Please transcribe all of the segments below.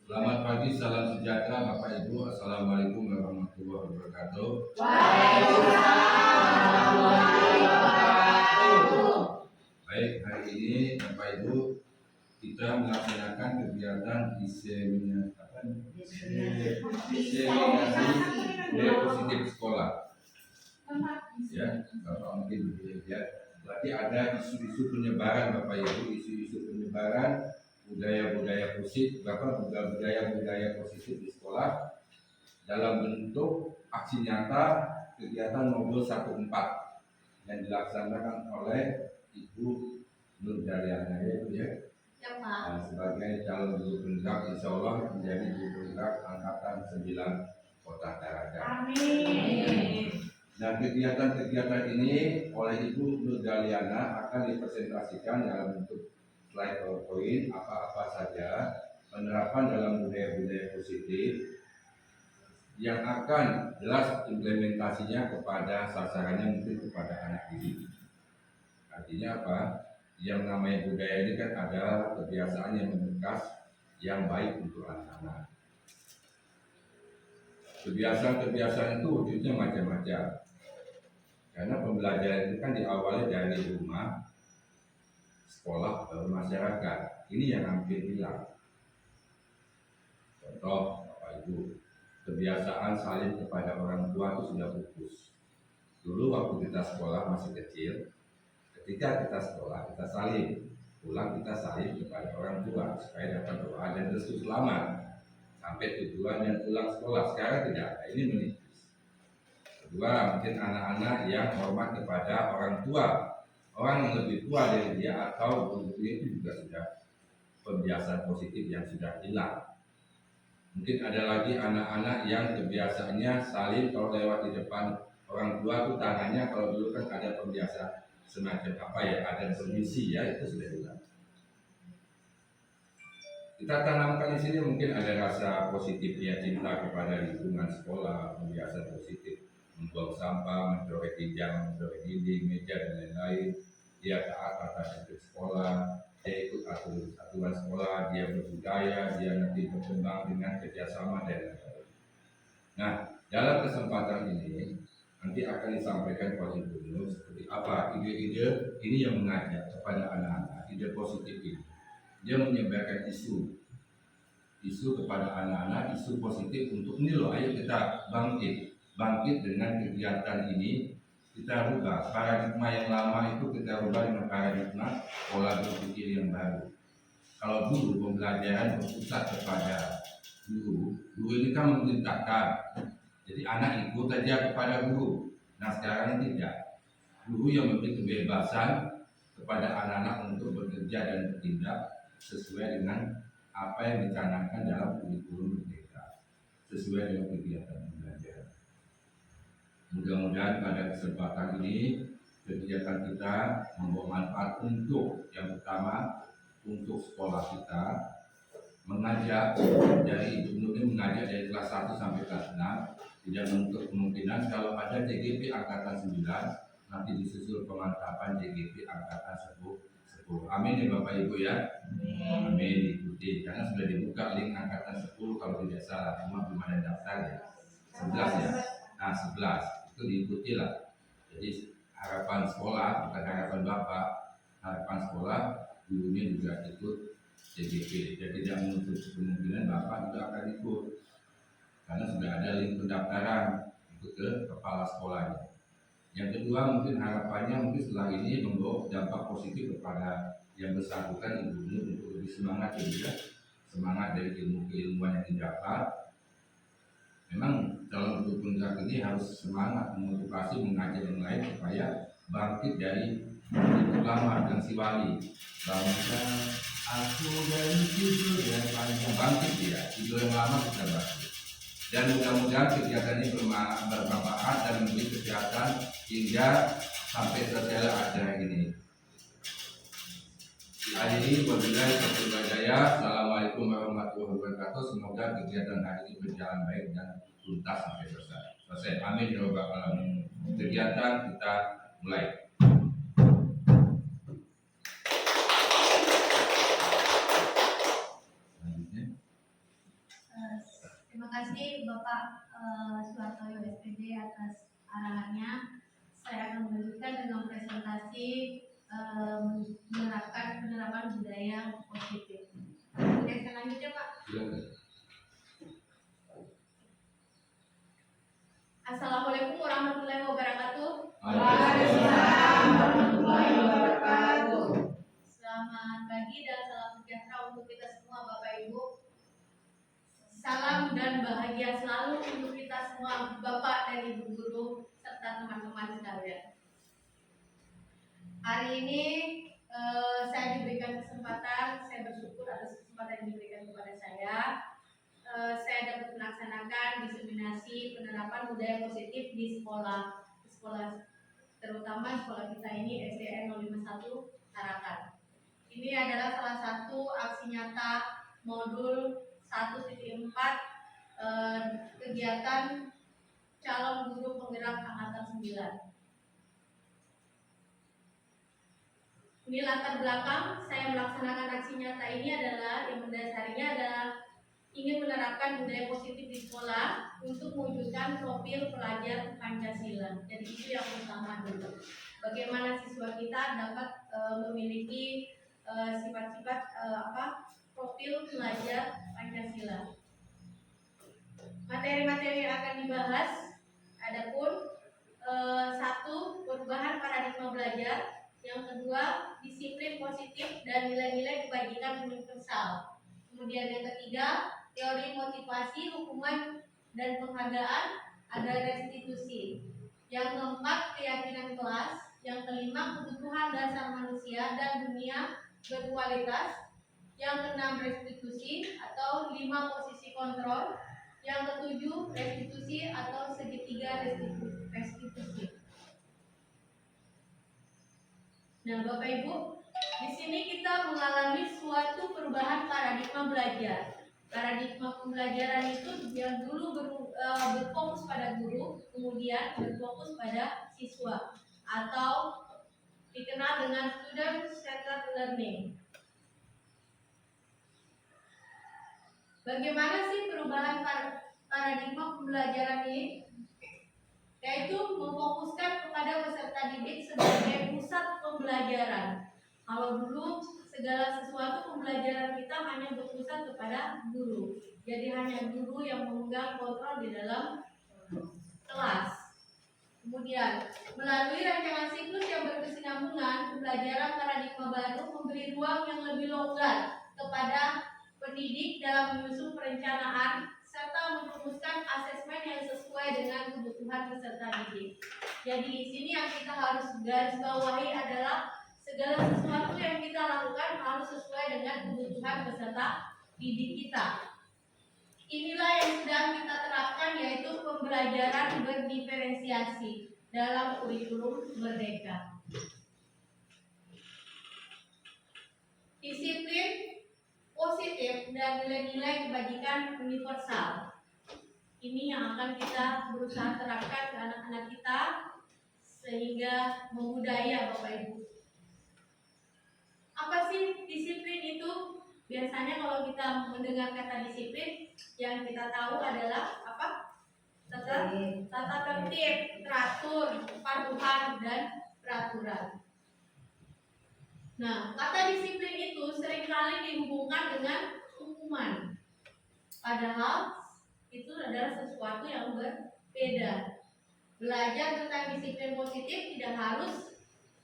Selamat pagi, salam sejahtera Bapak Ibu. Assalamualaikum warahmatullahi wabarakatuh. Waalaikumsalam warahmatullahi wabarakatuh. Baik, hari ini Bapak Ibu kita melaksanakan kegiatan diseminasi budaya positif sekolah. Ya, Bapak mungkin lihat. Berarti ada isu-isu penyebaran Bapak Ibu, isu-isu penyebaran budaya-budaya positif, budaya-budaya positif di sekolah dalam bentuk aksi nyata kegiatan Mobil 14 yang dilaksanakan oleh Ibu Nur Daliana ya, sebagai calon guru penggerak, insya Allah menjadi guru penggerak angkatan 9 Kota Tarakan. Amin. Dan kegiatan-kegiatan ini oleh Ibu Nur Daliana akan dipresentasikan dalam bentuk slide PowerPoint apa-apa saja penerapan dalam budaya-budaya positif yang akan jelas implementasinya kepada sasarannya, mungkin kepada anak didik. Artinya apa? Yang namanya budaya ini kan ada kebiasaan yang membekas yang baik untuk anak-anak. Kebiasaan-kebiasaan itu wujudnya macam-macam. Karena pembelajaran itu kan diawali dari rumah, sekolah, baru masyarakat. Ini yang hampir hilang. Contoh, Bapak Ibu, kebiasaan saling kepada orang tua itu sudah pupus. Dulu waktu kita sekolah masih kecil, ketika kita sekolah kita saling, pulang kita saling kepada orang tua supaya dapat doa dan restu selamat sampai tujuan dan pulang sekolah. Sekarang tidak ada, ini menipis. Kedua, mungkin anak-anak yang hormat kepada orang tua, orang yang lebih tua dari dia atau guru itu juga sudah kebiasaan positif yang sudah hilang. Mungkin ada lagi anak-anak yang kebiasaannya saling kalau lewat di depan orang tua itu tangannya, kalau dulu kan ada pembiasaan semacam apa ya, ada permisi ya, itu sudah hilang. Kita tanamkan di sini mungkin ada rasa positif ya, cinta kepada lingkungan sekolah, kebiasaan positif, membuang sampah, mencoret tinjang, mencoret dinding, meja dan lain-lain. Dia taat atas etik sekolah, dia ikut aturan sekolah, dia berbudaya, dia nanti berkembang dengan kerjasama dan lain-lain. Nah, dalam kesempatan ini nanti akan disampaikan oleh Ibu Nur seperti apa ide-ide ini yang mengajak kepada anak-anak, ide positif ini. Dia menyebarkan isu kepada anak-anak, isu positif untuk ini loh, ayo kita bangkit dengan kegiatan ini. Kita rubah paradigma yang lama itu, kita rubah dengan paradigma pola berpikir yang baru. Kalau dulu pembelajaran berpusat kepada guru ini kan memerintahkan, jadi anak ikut saja kepada guru. Nah sekarang ini tidak, guru yang memberi kebebasan kepada anak-anak untuk bekerja dan bertindak sesuai dengan apa yang dicanangkan dalam kurikulum mereka, sesuai dengan kegiatan pembelajaran. Mudah-mudahan pada kesempatan ini kegiatan kita membawa manfaat untuk yang pertama untuk sekolah kita, mengajak dari Ibu Nur ini mengajak dari kelas 1 sampai kelas 6, tidak menutup kemungkinan kalau ada JGP angkatan 9 nanti disusul pemantapan JGP angkatan 10. Amin ya Bapak Ibu ya. Amin, diikuti karena sudah dibuka link angkatan 10 kalau tidak salah, cuma belum ada daftar ya. 11 ya. Nah 11 itu diikuti lah. Jadi harapan sekolah, bukan harapan Bapak, harapan sekolah gurunya juga ikut JGP. Jadi tidak menutup kemungkinan Bapak juga akan ikut karena sudah ada link pendaftaran ikut ke kepala sekolahnya. Yang kedua mungkin harapannya mungkin setelah ini membawa dampak positif kepada yang bersangkutan Ibu Nur untuk lebih semangat juga, semangat dari ilmu keilmuan yang didapat. Memang dalam bentuk penggerak ini harus semangat memotivasi mengajak yang lain supaya bangkit dari itu lama dan si wali bangkit aku dari tidur yang panjang, bangkit ya, tidur yang lama kita bangkit. Dan mudah-mudahan kegiatan ini bermanfaat dan memberi kesehatan hingga sampai selesai acara ini. Akhiri wabillahi taufiq wal hidayah. Assalamualaikum warahmatullahi wabarakatuh. Semoga kegiatan hari ini berjalan baik dan tuntas sampai selesai. Amin ya rabbal alamin. Kegiatan kita mulai. Bapak Suhartoyo SPD atas arahannya. Saya akan melanjutkan dengan presentasi penerapan budaya positif. Oke, selanjutnya Pak. Silakan. Assalamualaikum warahmatullahi wabarakatuh. Waalaikumsalam warahmatullahi wabarakatuh. Selamat pagi dan salam sejahtera untuk kita semua Bapak Ibu. Salam dan bahagia selalu untuk kita semua Bapak dan Ibu guru serta teman-teman sekalian. Hari ini saya diberikan kesempatan, saya bersyukur atas kesempatan yang diberikan kepada saya. Saya dapat melaksanakan diseminasi penerapan budaya positif di sekolah terutama sekolah kita ini SDN 051 Tarakan. Ini adalah salah satu aksi nyata modul 1.4 kegiatan calon guru penggerak angkatan 9. Ini latar belakang saya melaksanakan aksi nyata ini adalah yang mendasarinya adalah ingin menerapkan budaya positif di sekolah untuk mewujudkan profil pelajar Pancasila. Jadi itu yang utama dulu. Bagaimana siswa kita dapat memiliki sifat-sifat profil pelajar Pancasila. Materi-materi yang akan dibahas adapun satu, perubahan paradigma belajar. Yang kedua, disiplin positif dan nilai-nilai kebajikan universal. Kemudian yang ketiga, teori motivasi, hukuman dan penghargaan, ada restitusi. Yang keempat, keyakinan kelas. Yang kelima, kebutuhan dasar manusia dan dunia berkualitas. Yang keenam, restitusi atau 5 posisi kontrol. Yang ketujuh, restitusi atau segitiga restitusi. Nah, Bapak Ibu, di sini kita mengalami suatu perubahan paradigma belajar. Paradigma pembelajaran itu yang dulu berfokus pada guru, kemudian berfokus pada siswa atau dikenal dengan student-centered learning. Bagaimana sih perubahan paradigma pembelajaran ini? Yaitu memfokuskan kepada peserta didik sebagai pusat pembelajaran. Kalau dulu segala sesuatu pembelajaran kita hanya berpusat kepada guru. Jadi hanya guru yang memegang kontrol di dalam kelas. Kemudian melalui rancangan siklus yang berkesinambungan, pembelajaran paradigma baru memberi ruang yang lebih longgar kepada pendidik dalam menyusun perencanaan serta merumuskan asesmen yang sesuai dengan kebutuhan peserta didik. Jadi di sini yang kita harus garis bawahi adalah segala sesuatu yang kita lakukan harus sesuai dengan kebutuhan peserta didik kita. Inilah yang sedang kita terapkan, yaitu pembelajaran berdiferensiasi dalam kurikulum Merdeka. Disiplin positif dan nilai-nilai kebajikan universal. Ini yang akan kita berusaha terapkan ke anak-anak kita sehingga membudaya Bapak Ibu. Apa sih disiplin itu? Biasanya kalau kita mendengar kata disiplin, yang kita tahu adalah apa? Tata tertib, teratur, kepatuhan dan peraturan. Nah, kata disiplin itu seringkali dihubungkan dengan hukuman. Padahal itu adalah sesuatu yang berbeda. Belajar tentang disiplin positif tidak harus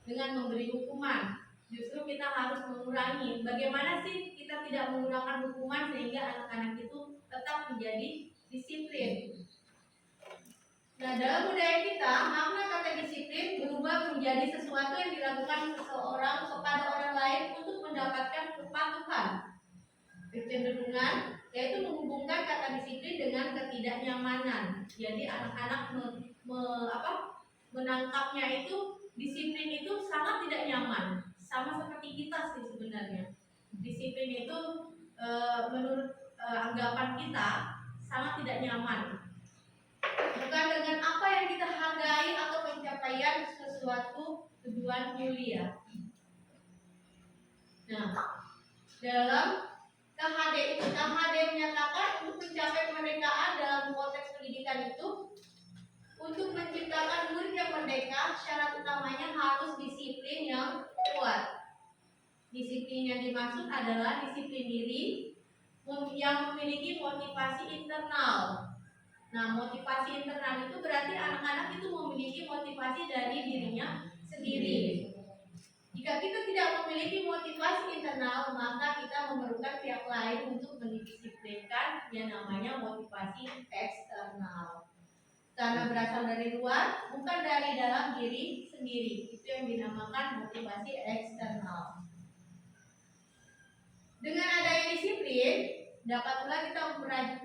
dengan memberi hukuman. Justru kita harus mengurangi. Bagaimana sih kita tidak menggunakan hukuman sehingga anak-anak itu tetap menjadi disiplin? Nah, dalam budaya kita, makna kata disiplin berubah menjadi sesuatu yang dilakukan seseorang kepada orang lain untuk mendapatkan kepatuhan. Kecenderungan yaitu menghubungkan kata disiplin dengan ketidaknyamanan. Jadi anak-anak menangkapnya itu disiplin itu sangat tidak nyaman, sama seperti kita sih sebenarnya. Disiplin itu menurut anggapan kita sangat tidak nyaman. Bukan dengan apa yang kita hargai atau pencapaian sesuatu tujuan mulia. Nah, dalam KHD menyatakan untuk mencapai kemerdekaan dalam konteks Untuk menciptakan murid yang merdeka, syarat utamanya harus disiplin yang kuat. Disiplin yang dimaksud adalah disiplin diri yang memiliki motivasi internal. Nah, motivasi internal itu berarti anak-anak itu memiliki motivasi dari dirinya sendiri. Jika kita tidak memiliki motivasi internal, maka kita memerlukan pihak lain untuk mendisiplinkan yang namanya motivasi eksternal. Karena berasal dari luar, bukan dari dalam diri sendiri. Itu yang dinamakan motivasi eksternal. Dengan adanya disiplin, dapat pula kita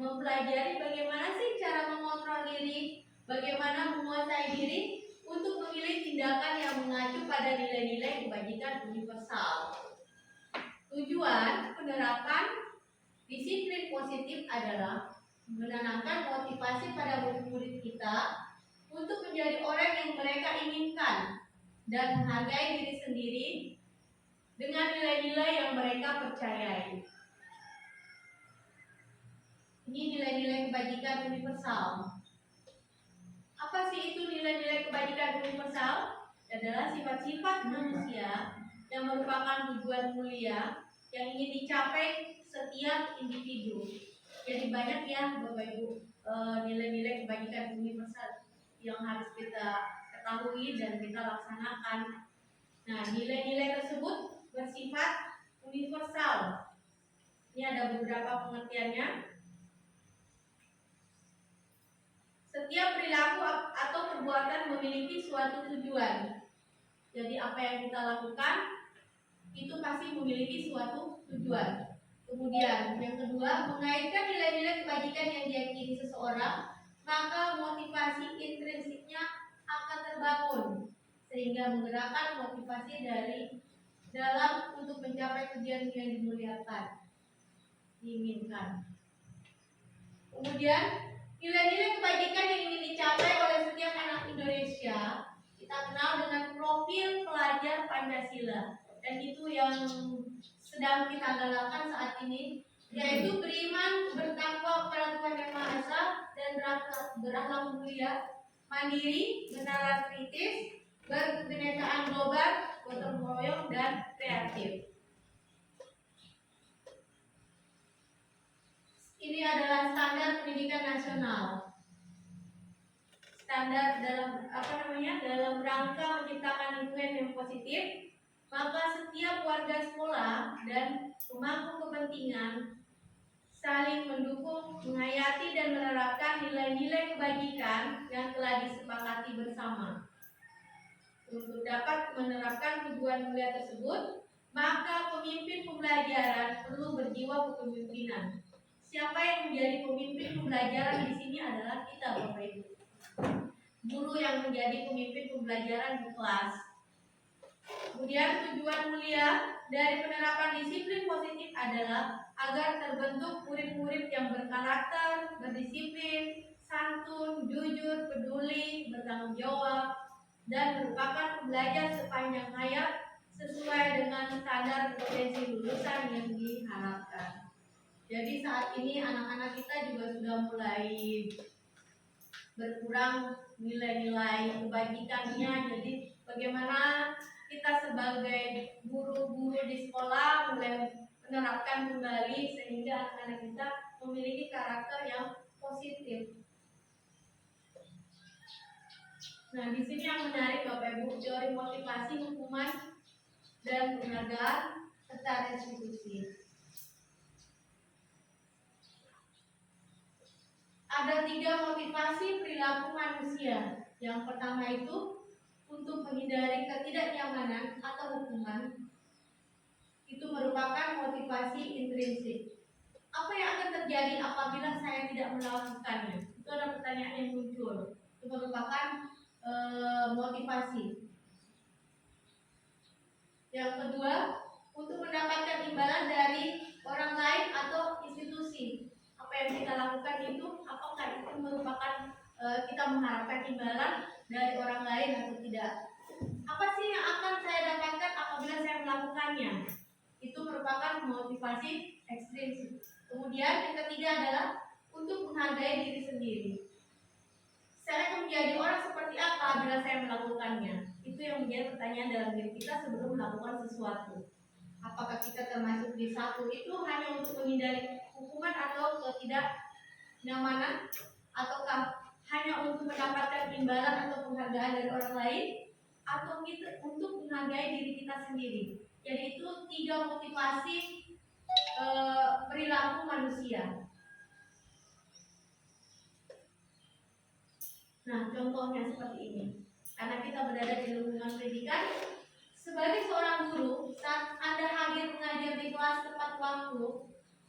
mempelajari bagaimana sih cara mengontrol diri, bagaimana menguasai diri untuk memilih tindakan yang mengacu pada nilai-nilai kebajikan universal. Tujuan penerapan disiplin positif adalah menanamkan motivasi pada murid-murid kita untuk menjadi orang yang mereka inginkan dan menghargai diri sendiri dengan nilai-nilai yang mereka percayai. Ini nilai-nilai kebajikan universal. Apa sih itu nilai-nilai kebajikan universal? Adalah sifat-sifat manusia yang merupakan tujuan mulia yang ingin dicapai setiap individu. Jadi banyak ya Bapak Ibu nilai-nilai kebajikan universal yang harus kita ketahui dan kita laksanakan. Nah, nilai-nilai tersebut bersifat universal. Ini ada beberapa pengertiannya. Setiap perilaku atau perbuatan memiliki suatu tujuan. Jadi apa yang kita lakukan itu pasti memiliki suatu tujuan. Kemudian yang kedua, mengaitkan nilai-nilai kebajikan yang diyakini seseorang, maka motivasi intrinsiknya akan terbangun sehingga menggerakkan motivasi dari dalam untuk mencapai tujuan yang dimuliakan, diinginkan. Kemudian nilai-nilai kebajikan yang ingin dicapai oleh setiap anak Indonesia kita kenal dengan profil pelajar Pancasila, dan itu yang sedang kita galakkan saat ini, yaitu beriman, bertakwa kepada Tuhan Yang Maha Esa, dan berakhlak mulia, mandiri, bernalar kritis, berkebinekaan global, gotong royong, dan kreatif. Ini adalah standar pendidikan nasional. Standar dalam rangka menciptakan lingkungan yang positif, maka setiap warga sekolah dan pemangku kepentingan saling mendukung, menghayati dan menerapkan nilai-nilai kebajikan yang telah disepakati bersama. Untuk dapat menerapkan tujuan mulia tersebut, maka pemimpin pembelajaran perlu berjiwa kepemimpinan. Siapa yang menjadi pemimpin pembelajaran di sini adalah kita, Bapak Ibu. Guru yang menjadi pemimpin pembelajaran di kelas. Kemudian tujuan mulia dari penerapan disiplin positif adalah agar terbentuk murid-murid yang berkarakter, berdisiplin, santun, jujur, peduli, bertanggung jawab, dan merupakan pembelajar sepanjang hayat sesuai dengan standar potensi lulusan yang diharapkan. Jadi saat ini anak-anak kita juga sudah mulai berkurang nilai-nilai kebajikannya. Jadi bagaimana kita sebagai guru-guru di sekolah mulai menerapkan kembali sehingga anak-anak kita memiliki karakter yang positif. Nah, di sini yang menarik Bapak Ibu, teori motivasi, hukuman, dan penghargaan serta restitusi. Ada 3 motivasi perilaku manusia. Yang pertama itu untuk menghindari ketidaknyamanan atau hukuman. Itu merupakan motivasi intrinsik. Apa yang akan terjadi apabila saya tidak melakukannya? Itu ada pertanyaan yang muncul. Itu merupakan motivasi. Yang kedua, untuk mendapatkan imbalan dari orang lain atau institusi. Apa yang kita lakukan itu, apakah itu merupakan kita mengharapkan imbalan dari orang lain atau tidak? Apa sih yang akan saya dapatkan apabila saya melakukannya? Itu merupakan motivasi ekstrinsik. Kemudian yang ketiga adalah untuk menghargai diri sendiri. Saya akan menjadi orang seperti apa bila saya melakukannya? Itu yang menjadi pertanyaan dalam diri kita sebelum melakukan sesuatu. Apakah kita termasuk di satu itu hanya untuk menghindari hukuman atau ketidaknyamanan, ataukah hanya untuk mendapatkan imbalan atau penghargaan dari orang lain, atau kita untuk menghargai diri kita sendiri? Jadi itu 3 motivasi perilaku manusia. Nah, contohnya seperti ini. Karena kita berada di lingkungan pendidikan, sebagai seorang guru, saat Anda hadir mengajar di kelas tepat waktu,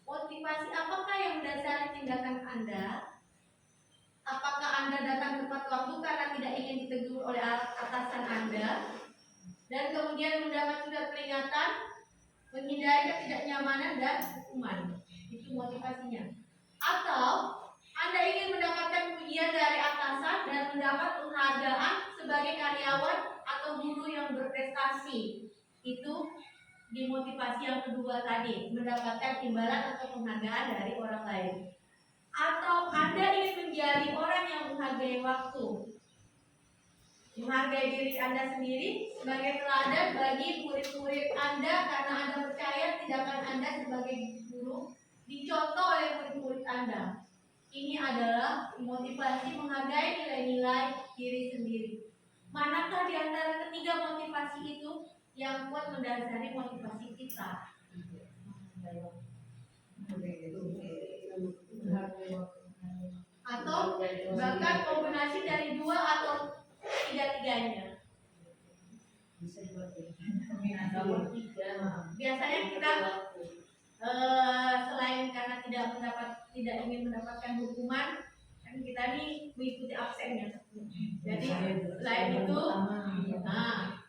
motivasi apakah yang mendasari tindakan Anda? Apakah Anda datang tepat waktu karena tidak ingin ditegur oleh atasan Anda, dan kemudian mendapat surat peringatan, menghindari ketidaknyamanan dan hukuman? Itu motivasinya. Atau Anda ingin mendapatkan pujian dari atasan dan mendapat penghargaan sebagai karyawan atau guru yang berprestasi? Itu dimotivasi yang kedua tadi, mendapatkan imbalan atau penghargaan dari orang lain. Atau Anda ingin menjadi orang yang menghargai waktu, menghargai diri Anda sendiri sebagai teladan bagi murid-murid Anda, karena Anda percaya tindakan Anda sebagai guru dicontoh oleh murid-murid Anda. Ini adalah motivasi menghargai nilai-nilai diri sendiri. Manakah di antara ketiga motivasi itu yang kuat mendasari motivasi kita? Atau bahkan kombinasi dari 2 atau 3-tiganya? Biasanya kita selain karena tidak ingin mendapatkan hukuman, kan kita ini mengikuti absennya. Jadi selain itu,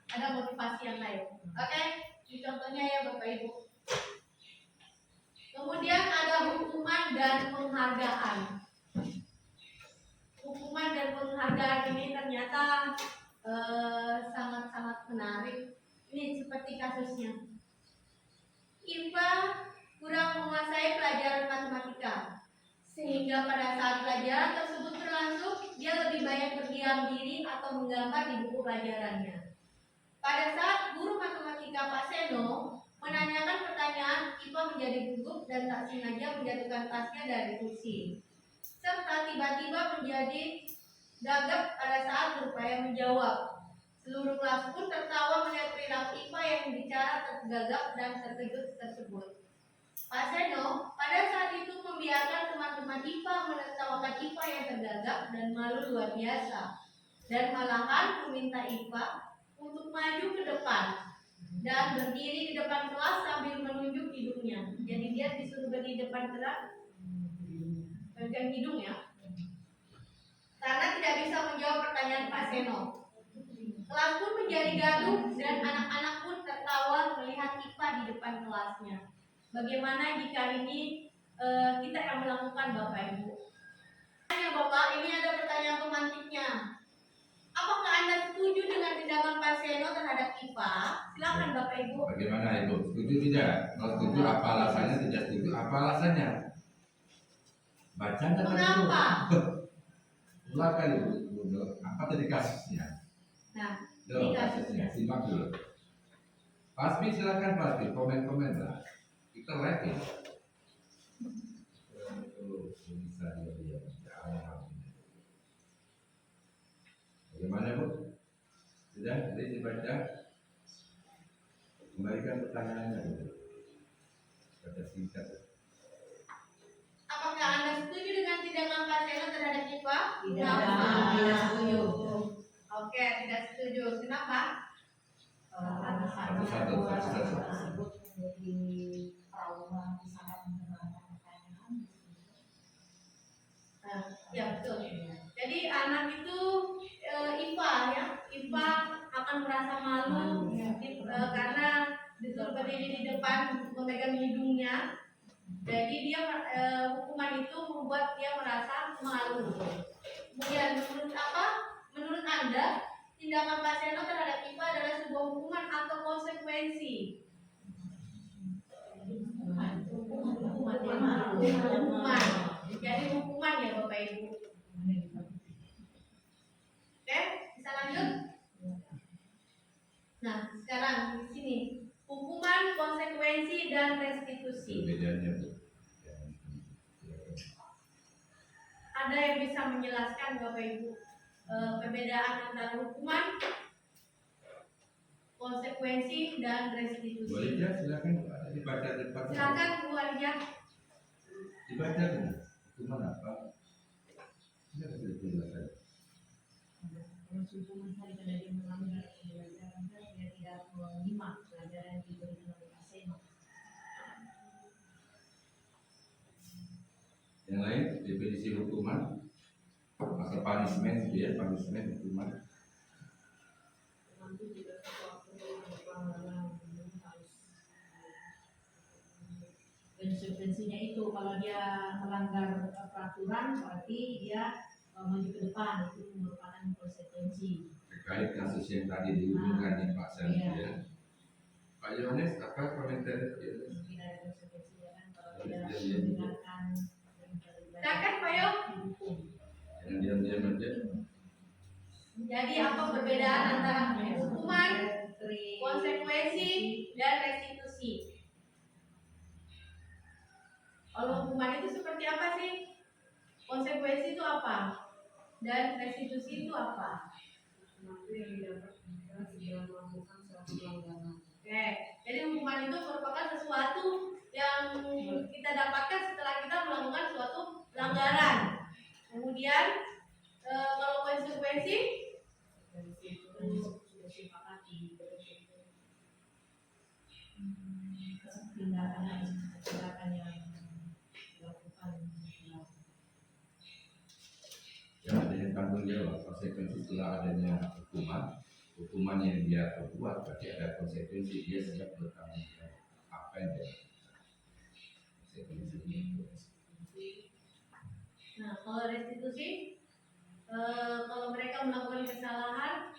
ada motivasi yang lain. Oke, ini contohnya ya Bapak Ibu. Kemudian ada hukuman dan penghargaan. Hukuman dan penghargaan ini ternyata sangat-sangat menarik. Ini seperti kasusnya. IPA kurang menguasai pelajaran matematika, sehingga pada saat pelajaran tersebut berlangsung, dia lebih banyak berdiam diri atau menggambar di buku pelajarannya. Pada saat guru matematika Pak Seno menanyakan pertanyaan, IPA menjadi gugup dan tak sengaja menjatuhkan tasnya dari kursi, serta tiba-tiba menjadi gagap pada saat berupaya menjawab. Seluruh kelas pun tertawa melihat perilaku IPA yang bicara tergagap dan terkejut tersebut. Pak Seno pada saat itu membiarkan teman-teman IPA menertawakan IPA yang tergagap dan malu luar biasa, dan malahan meminta IPA untuk maju ke depan dan berdiri di depan kelas sambil menunjuk hidungnya. Jadi dia disuruh berdiri di depan kelas, pegang hidung ya, karena tidak bisa menjawab pertanyaan Pak Seno. Kelas pun menjadi gaduh dan anak-anak pun tertawa melihat IPA di depan kelasnya. Bagaimana jika ini kita yang melakukan Bapak Ibu? Tanya Bapak, ini ada pertanyaan pemantiknya. Apakah Anda setuju dengan tindakan Pak Seno terhadap IPA? Silakan Bapak Ibu. Bagaimana Ibu? Setuju tidak? Kalau setuju apa alasannya? Tidak setuju apa alasannya? Baca dan Mengapa? Silakan Ibu. Apa tadi kasusnya? Nah, Dulu kasusnya, simak dulu. Pasmi silakan Pasmi, komen-komen lah. Kita lihat ya. Bisa dia. Bagaimana Bu? Sudah, jadi dibaca. Kembalikan pertanyaannya dulu. Baca singkat. apakah Anda setuju dengan tindakan Pak Seno terhadap IPA? Tidak setuju. Oke, tidak setuju. Kenapa? Satu-satu. Tersebut menjadi trauma, sangat mengenalkan pertanyaan. Ya betul. Jadi anak itu IPA ya, IPA akan merasa malu karena disuruh berdiri di depan memegang hidungnya. Jadi dia hukuman itu membuat dia merasa malu. Kemudian menurut apa? Menurut Anda, tindakan Pak Seno terhadap IPA adalah sebuah hukuman atau konsekuensi? Hukuman. Jadi hukuman ya Bapak Ibu. dan restitusi. Perbedaannya Bu. Ada yang bisa menjelaskan Bapak Ibu perbedaan antara hukuman, konsekuensi, dan restitusi? Boleh ya, silakan Bu. Ada dibaca di depan. Silakan Bu Alia. Dibaca Bu. Hukuman apa? Ini harus dijelaskan. Hukuman tadi karena dia melanggar pembelajaran dan dia tidak menyimak pelajaran yang diberikan oleh SMA. Yang lain definisi hukuman atau punishment, ya punishment hukuman. Nanti juga sesuatu yang pelanggaran harus konsekuensinya itu kalau dia melanggar peraturan berarti dia maju ke depan, itu merupakan konsekuensi. Terkait kasus yang tadi dihubungkan nih Pak Sandi Iya. ya. Pak Yohanes, apa komentar? Mungkin ada konsekuensinya kan kalau tidak mendengarkan dan terlibat Silakan Pak Yo. dihukum. Jangan diam-diam aja. Jadi apa perbedaan antara hukuman, konsekuensi, dan restitusi? Kalau hukuman itu seperti apa sih? Konsekuensi itu apa? Dan restitusi itu apa? Nanti yang didapat segera melakukan suatu pelanggaran. Oke, jadi hukuman itu merupakan sesuatu yang kita dapatkan setelah kita melakukan suatu pelanggaran. Kemudian kalau konsekuensi Sudah sepakati tindakan yang dilakukan. Ya, adanya tanggung jawab. Konsekuensi setelah adanya hukuman yang dia perbuat, berarti ada konsekuensi, dia siap bertanggung jawab. Apa yang dia konsekuensi itu? Nah, kalau restitusi, kalau mereka melakukan kesalahan,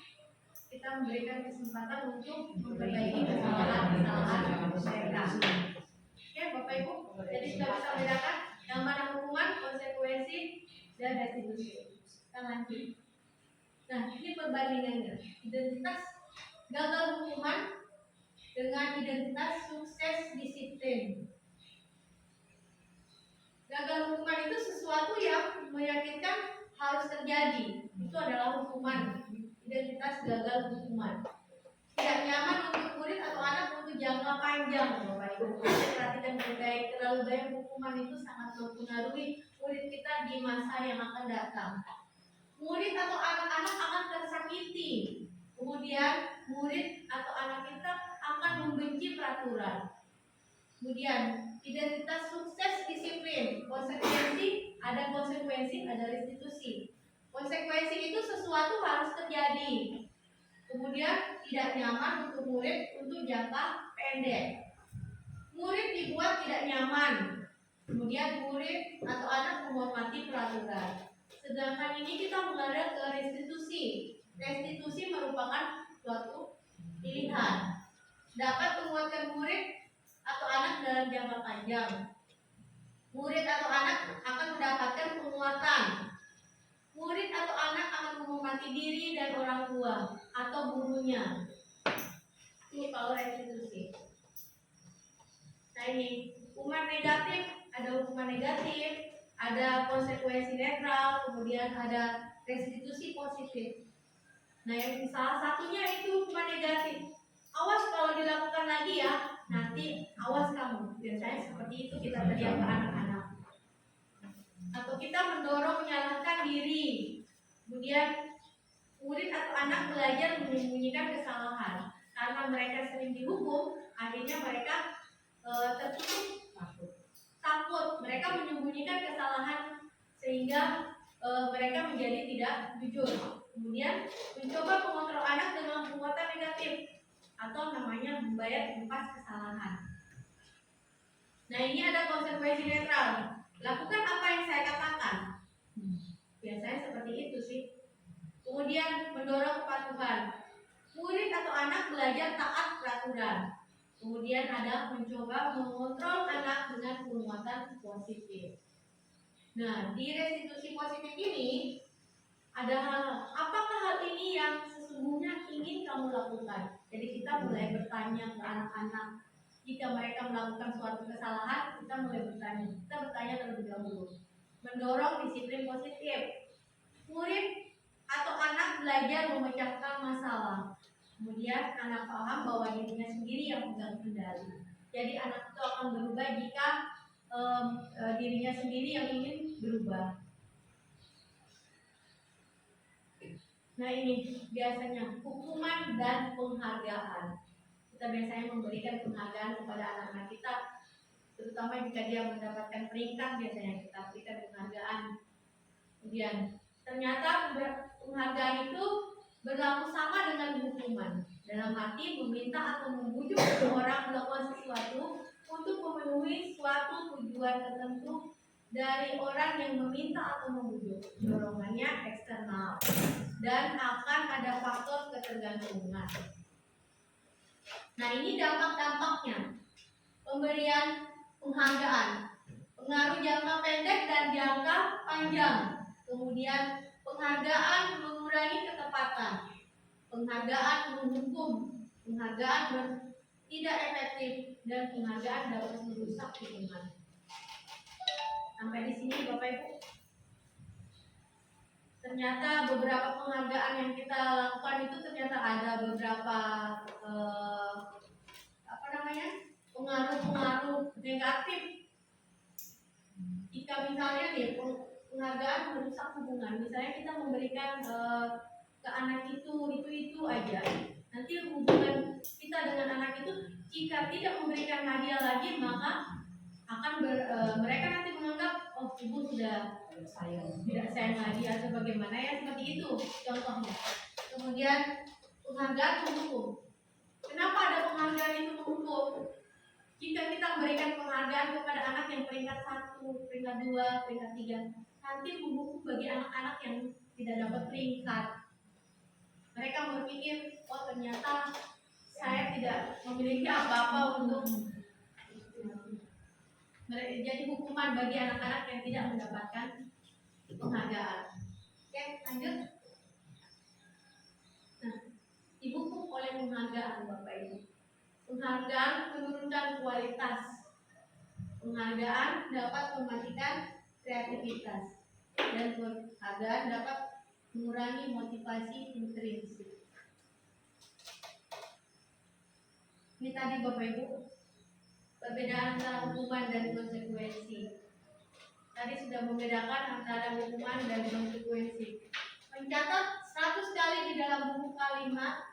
kita memberikan kesempatan untuk memperbaiki kesalahan mereka. Oke, Bapak Ibu, jadi sudah bisa bedakan yang mana hukuman, konsekuensi, dan restitusi. Kita lanjut. Nah, ini perbandingannya. Identitas gagal hukuman dengan identitas sukses disiplin. Gagal hukuman itu sesuatu yang meyakinkan harus terjadi. Itu adalah hukuman. Identitas gagal hukuman. Tidak nyaman untuk murid atau anak untuk jangka panjang, Bapak Ibu. Perhatikan baik-baik, terlalu banyak hukuman itu sangat mempengaruhi murid kita di masa yang akan datang. Murid atau anak-anak akan tersakiti. Kemudian murid atau anak kita akan membenci peraturan. Kemudian identitas sukses disiplin, konsekuensi, ada restitusi. Konsekuensi itu sesuatu harus terjadi. Kemudian tidak nyaman untuk murid untuk jangka pendek. Murid dibuat tidak nyaman. Kemudian murid atau anak menghormati peraturan. Sedangkan ini kita mengarah ke restitusi. Restitusi merupakan suatu pilihan. Dapat menguatkan murid atau anak dalam jangka panjang. Murid atau anak akan mendapatkan penguatan. Murid atau anak akan menghormati diri dan orang tua atau gurunya. Itu kalau restitusi. Nah ini hukuman negatif, ada hukuman negatif, ada konsekuensi netral, kemudian ada restitusi positif. Nah yang salah satunya itu hukuman negatif. Awas kalau dilakukan lagi ya, nanti awas kamu. Biasanya seperti itu kita teriak ke anak-anak. Atau kita mendorong menyalahkan diri. Kemudian murid atau anak belajar menyembunyikan kesalahan. Karena mereka sering dihukum, akhirnya mereka tertutup takut. Mereka menyembunyikan kesalahan sehingga mereka menjadi tidak jujur. Kemudian mencoba mengontrol anak dengan penguatan negatif atau namanya membayar impas kesalahan. Nah ini ada konsekuensi netral. Lakukan apa yang saya katakan. Biasanya seperti itu sih. Kemudian mendorong kepatuhan. Murid atau anak belajar taat peraturan. Kemudian ada mencoba mengontrol anak dengan penguatan positif. Nah di restitusi positif ini ada hal, apakah hal ini yang sesungguhnya ingin kamu lakukan? Jadi kita mulai bertanya ke anak-anak, Jika mereka melakukan suatu kesalahan, kita mulai bertanya. Kita bertanya terlebih dahulu. Mendorong disiplin positif. Murid atau anak belajar memecahkan masalah. Kemudian anak paham bahwa dirinya sendiri yang pegang kendali. Jadi anak itu akan berubah jika dirinya sendiri yang ingin berubah. Nah ini biasanya hukuman dan penghargaan. Kita biasanya memberikan penghargaan kepada anak-anak kita, terutama jika dia mendapatkan peringkat, biasanya kita berikan penghargaan. Kemudian ternyata penghargaan itu berlaku sama dengan hukuman. Dalam arti meminta atau membujuk seseorang melakukan sesuatu untuk memenuhi suatu tujuan tertentu dari orang yang meminta atau membujuk. Dorongannya eksternal dan akan ada faktor ketergantungan. Nah ini dampak-dampaknya. Pemberian penghargaan, pengaruh jangka pendek dan jangka panjang. Kemudian penghargaan mengurangi ketepatan, penghargaan menghukum, penghargaan tidak efektif, dan penghargaan dapat merusak hubungan. Sampai di sini Bapak Ibu. Ternyata beberapa penghargaan yang kita lakukan itu ternyata ada beberapa pengaruh-pengaruh negatif. Jika misalnya nih penghargaan merusak hubungan, misalnya kita memberikan ke anak itu aja, nanti hubungan kita dengan anak itu jika tidak memberikan hadiah lagi, maka akan mereka nanti menganggap oh ibu sudah tidak sayang lagi atau bagaimana ya, seperti itu contohnya. Kemudian penghargaan menghukum. Kenapa ada penghargaan itu menghukum? Jika kita memberikan penghargaan kepada anak yang peringkat 1, peringkat 2, peringkat 3, nanti menghukum bagi anak-anak yang tidak dapat peringkat. Mereka berpikir, oh ternyata saya tidak memiliki apa-apa untuk jadi hukuman bagi anak-anak yang tidak mendapatkan penghargaan. Oke, lanjut. Nah, dihukum oleh penghargaan Bapak Ibu. Penghargaan menurunkan kualitas. Penghargaan dapat mematikan kreativitas, dan penghargaan dapat mengurangi motivasi intrinsik. Ini tadi Bapak Ibu, perbedaan antara hukuman dan konsekuensi. Tadi sudah membedakan antara hukuman dan konsekuensi. Mencatat 100 kali di dalam buku kalimat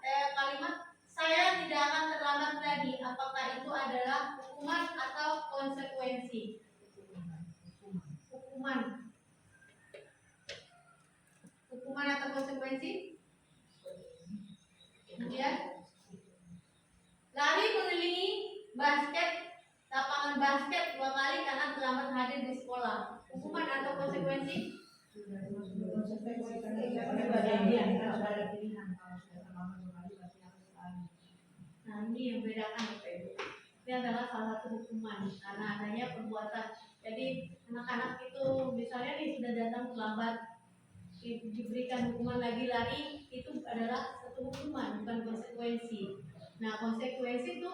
saya tidak akan terlambat lagi. Apakah itu adalah hukuman atau konsekuensi? Hukuman. Hukuman atau konsekuensi? Kemudian lari mengelilingi lapangan basket 2 kali karena terlambat hadir di sekolah. Hukuman atau konsekuensi? Nah ini yang bedakan Bapak Ibu. Ini adalah salah satu hukuman karena adanya perbuatan. Jadi anak-anak itu misalnya nih sudah datang terlambat, diberikan hukuman lagi lari, itu adalah satu hukuman, bukan konsekuensi. Nah konsekuensi itu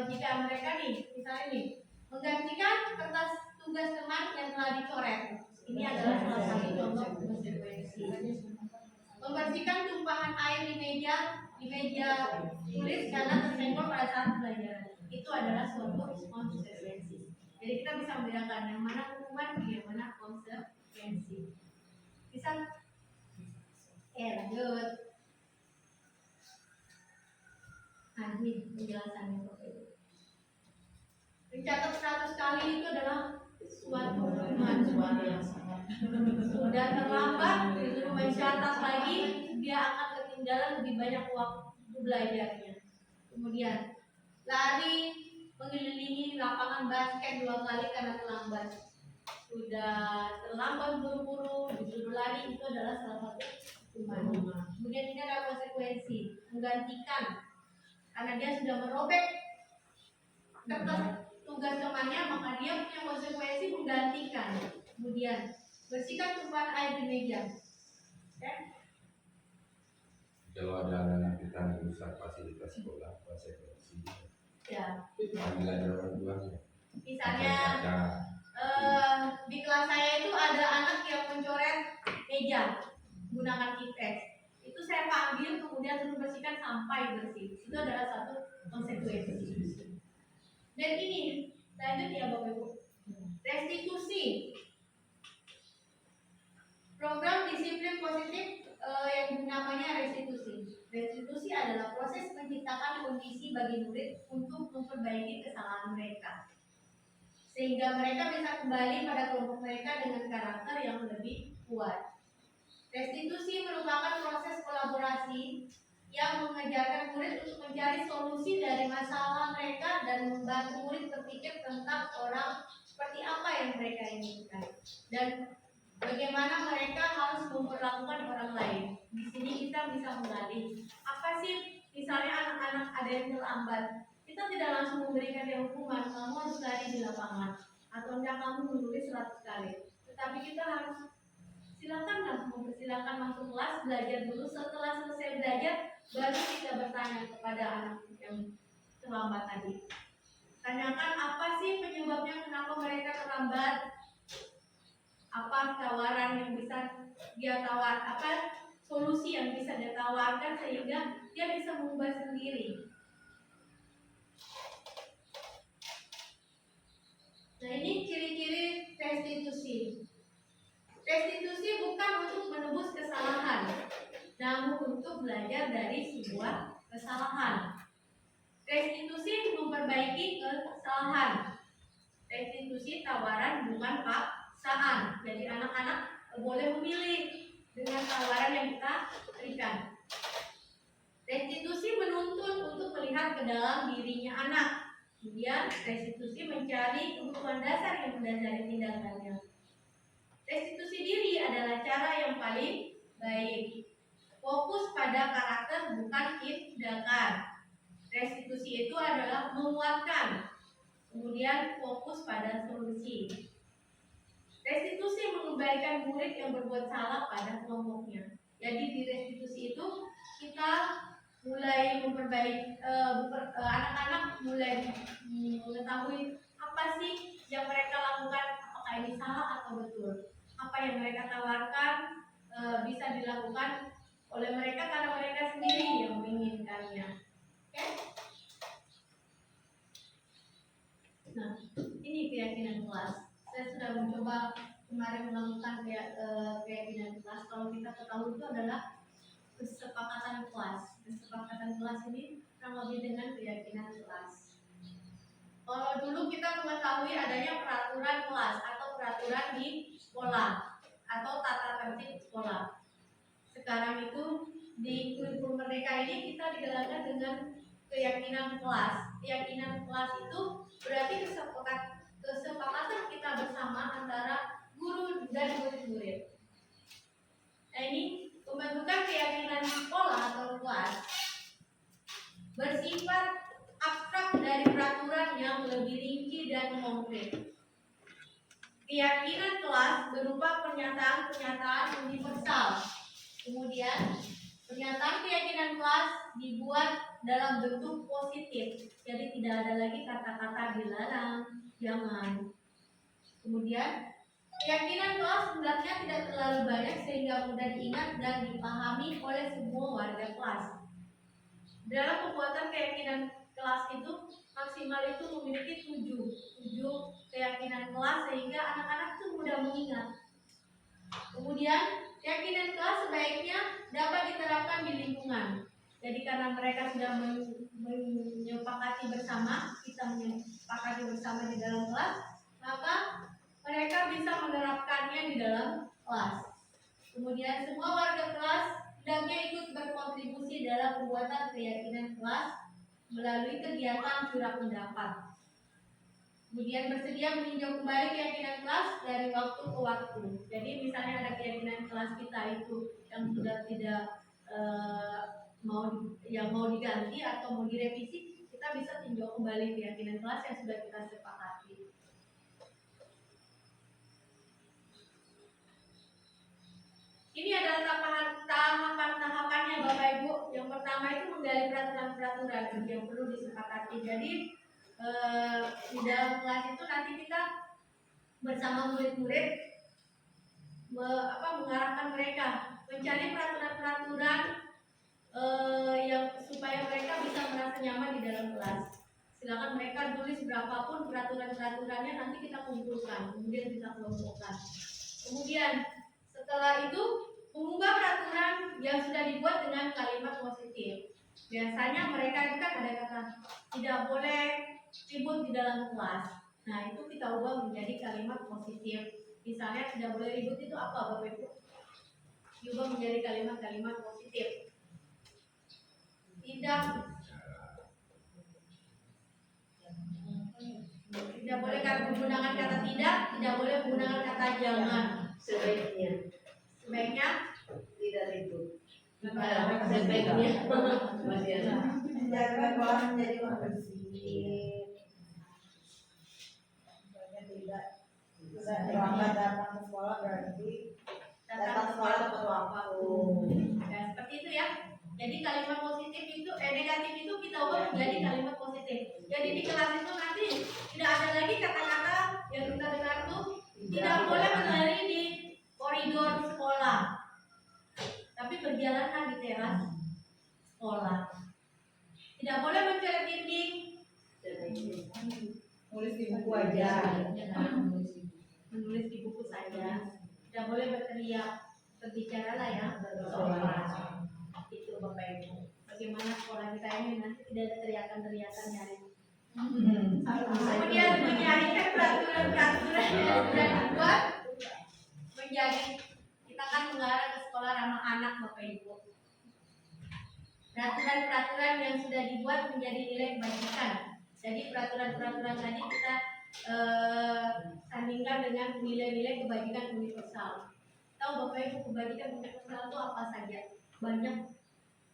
jika mereka nih misalnya nih menggantikan kertas tugas teman yang telah dicoret, ini adalah salah satu contoh konsekuensi. Membersihkan tumpahan air di meja tulis karena tersenggol pada saat pelajaran, itu adalah suatu konsekuensi. Jadi kita bisa membedakan yang mana hukuman, yang mana konsekuensi. Bisa? Lanjut. Nah ini penjelasannya Bapak Ibu. Mencatat 100 kali itu adalah suatu hukuman, suatu yang sangat. Sudah terlambat disuruh mencatat lagi, dia akan ketinggalan lebih banyak waktu belajarnya. Kemudian lari mengelilingi lapangan basket 2 kali karena terlambat. Sudah terlambat buru-buru disuruh lari, itu adalah salah satu hukuman. Kemudian ini ada konsekuensi, menggantikan karena dia sudah merobek kertas tugas temannya, maka dia punya konsekuensi menggantikan. Kemudian bersihkan tumpahan air di meja. Okay? Kalau ada anak kita merusak fasilitas sekolah, konsekuensi. Ya, belajar orang tua ya. misalnya Baca. di kelas saya itu ada anak yang mencoret meja menggunakan kites. Itu saya panggil kemudian suruh bersihkan sampai bersih. Itu adalah satu konsekuensi. Dan ini lanjut ya Bapak Ibu. Restitusi. Program disiplin positif yang namanya restitusi. Restitusi adalah proses menciptakan kondisi bagi murid untuk memperbaiki kesalahan mereka, sehingga mereka bisa kembali pada kelompok mereka dengan karakter yang lebih kuat. Restitusi merupakan proses kolaborasi yang mengajarkan murid untuk mencari solusi dari masalah mereka dan membantu murid berpikir tentang orang seperti apa yang mereka inginkan dan bagaimana mereka harus memperlakukan orang lain. Di sini kita bisa menggali apa sih, misalnya anak-anak ada yang terlambat, kita tidak langsung memberikan dia hukuman, kamu harus lari di lapangan atau enggak kamu menulis 100 kali, tetapi kita harus silakan masuk kelas, belajar dulu. Setelah selesai belajar baru kita bertanya kepada anak yang terlambat tadi, tanyakan apa sih penyebabnya, kenapa mereka terlambat, apa tawaran yang bisa dia apa solusi yang bisa dia tawarkan sehingga dia bisa mengubah sendiri. Nah, ini ciri-ciri restitusi. Restitusi bukan untuk menebus kesalahan, namun untuk belajar dari sebuah kesalahan. Restitusi memperbaiki kesalahan. Restitusi tawaran bukan paksaan. Jadi anak-anak boleh memilih dengan tawaran yang kita berikan. Restitusi menuntun untuk melihat ke dalam dirinya anak. Kemudian restitusi mencari kebutuhan dasar yang mendasari tindakannya. Restitusi diri adalah cara yang paling baik. Fokus pada karakter bukan tindakan. Restitusi itu adalah menguatkan. Kemudian fokus pada solusi. Restitusi mengembalikan murid yang berbuat salah pada kelompoknya. Jadi di restitusi itu kita mulai memperbaiki, anak-anak mulai mengetahui apa sih yang mereka lakukan, apakah ini salah atau betul. Apa yang mereka tawarkan bisa dilakukan oleh mereka karena mereka sendiri yang menginginkannya. Oke? Nah, ini keyakinan kelas. Saya sudah mencoba kemarin melakukan keyakinan kelas. Kalau kita ketahui itu adalah kesepakatan kelas. Kesepakatan kelas ini kurang lebih dengan keyakinan kelas. Kalau dulu kita mengetahui adanya peraturan kelas atau peraturan di sekolah atau tata tertib sekolah. Sekarang itu di kurikulum Merdeka ini kita digalakkan dengan keyakinan kelas. Keyakinan kelas itu berarti kesepakatan kita bersama antara guru dan murid-murid. Nah, ini pembentukan keyakinan sekolah atau kelas bersifat abstrak dari peraturan yang lebih rinci dan konkret. Keyakinan kelas berupa pernyataan-pernyataan universal. Kemudian pernyataan keyakinan kelas dibuat dalam bentuk positif, jadi tidak ada lagi kata-kata dilarang, jangan. Kemudian keyakinan kelas sebenarnya tidak terlalu banyak sehingga mudah diingat dan dipahami oleh semua warga kelas. Dalam pembuatan keyakinan kelas itu maksimal itu memiliki 7 keyakinan kelas sehingga anak-anak itu mudah mengingat. Kemudian keyakinan kelas sebaiknya dapat diterapkan di lingkungan. Jadi karena mereka sudah menyepakati bersama, kita menyepakati bersama di dalam kelas, maka mereka bisa menerapkannya di dalam kelas. Kemudian semua warga kelas hendaknya ikut berkontribusi dalam pembuatan keyakinan kelas melalui kegiatan curah pendapat. Kemudian bersedia meninjau kembali keyakinan kelas dari waktu ke waktu. Jadi misalnya ada keyakinan kelas kita itu yang sudah tidak mau diganti atau mau direvisi, kita bisa tinjau kembali keyakinan kelas yang sudah kita sepakati. Ini adalah tahapan-tahapannya Bapak Ibu. Yang pertama itu menggali peraturan-peraturan yang perlu disepakati. Jadi di dalam kelas itu nanti kita bersama murid-murid mengarahkan mereka mencari peraturan-peraturan yang supaya mereka bisa merasa nyaman di dalam kelas. Silakan mereka tulis berapapun peraturan-peraturannya, nanti kita kumpulkan, kemudian kita kelompokkan. Kemudian setelah itu mengubah peraturan yang sudah dibuat dengan kalimat positif. Biasanya mereka itu kan ada kata tidak boleh ribut di dalam kelas. Nah itu kita ubah menjadi kalimat positif. Misalnya tidak boleh ribut itu apa Bapak Ibu? Diubah menjadi kalimat-kalimat positif. Tidak boleh menggunakan kata tidak boleh menggunakan kata jangan. Sebaiknya tidak ribut. sebaiknya Masih ada. menjaga kelas menjadi bersih. Supaya tidak terlambat datang ke sekolah berarti datang ke sekolah tepat waktu. Nah, seperti itu ya. Jadi kalimat positif itu negatif itu kita ubah menjadi kalimat positif. Jadi di kelas itu nanti tidak ada lagi kata-kata yang kita dengar tuh tidak boleh berlari di koridor sekolah, tapi berjalanlah di teras sekolah. Tidak boleh mencoret dinding, Nulis di buku aja. menulis di buku saja. Tidak boleh berteriak, berbicaralah ya sopan. Itu Bapak Ibu. Bagaimana sekolah kita ini nanti tidak ada teriakan-teriakan nyari. Kemudian menyarikan peraturan-peraturan yang sudah dibuat menjadi kita kan mengarah ke sekolah ramah anak Bapak Ibu. Peraturan-peraturan yang sudah dibuat menjadi nilai kebajikan. Jadi peraturan-peraturan tadi kita sandingkan dengan nilai-nilai kebajikan universal. Tahu Bapak Ibu kebajikan universal itu apa saja? Banyak,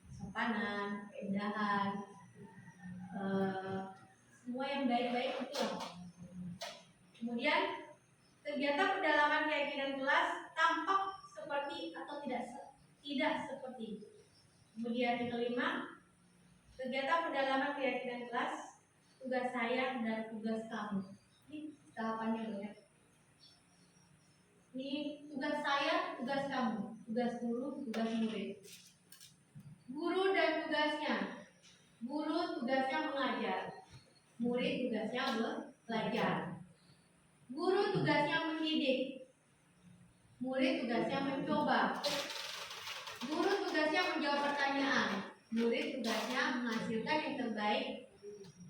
kesopanan, keindahan, semua yang baik-baik itu. Kemudian kegiatan pendalaman keyakinan kelas tampak seperti atau tidak seperti. Kemudian yang kelima, kegiatan pendalaman keyakinan kelas, tugas saya dan tugas kamu. Ini tahapannya ya. Ini tugas saya, tugas kamu, tugas guru, tugas murid. Guru dan tugasnya. Guru tugasnya mengajar. Murid tugasnya belajar. Guru tugasnya mendidik. Murid tugasnya mencoba. Guru tugasnya menjawab pertanyaan. Murid tugasnya menghasilkan yang terbaik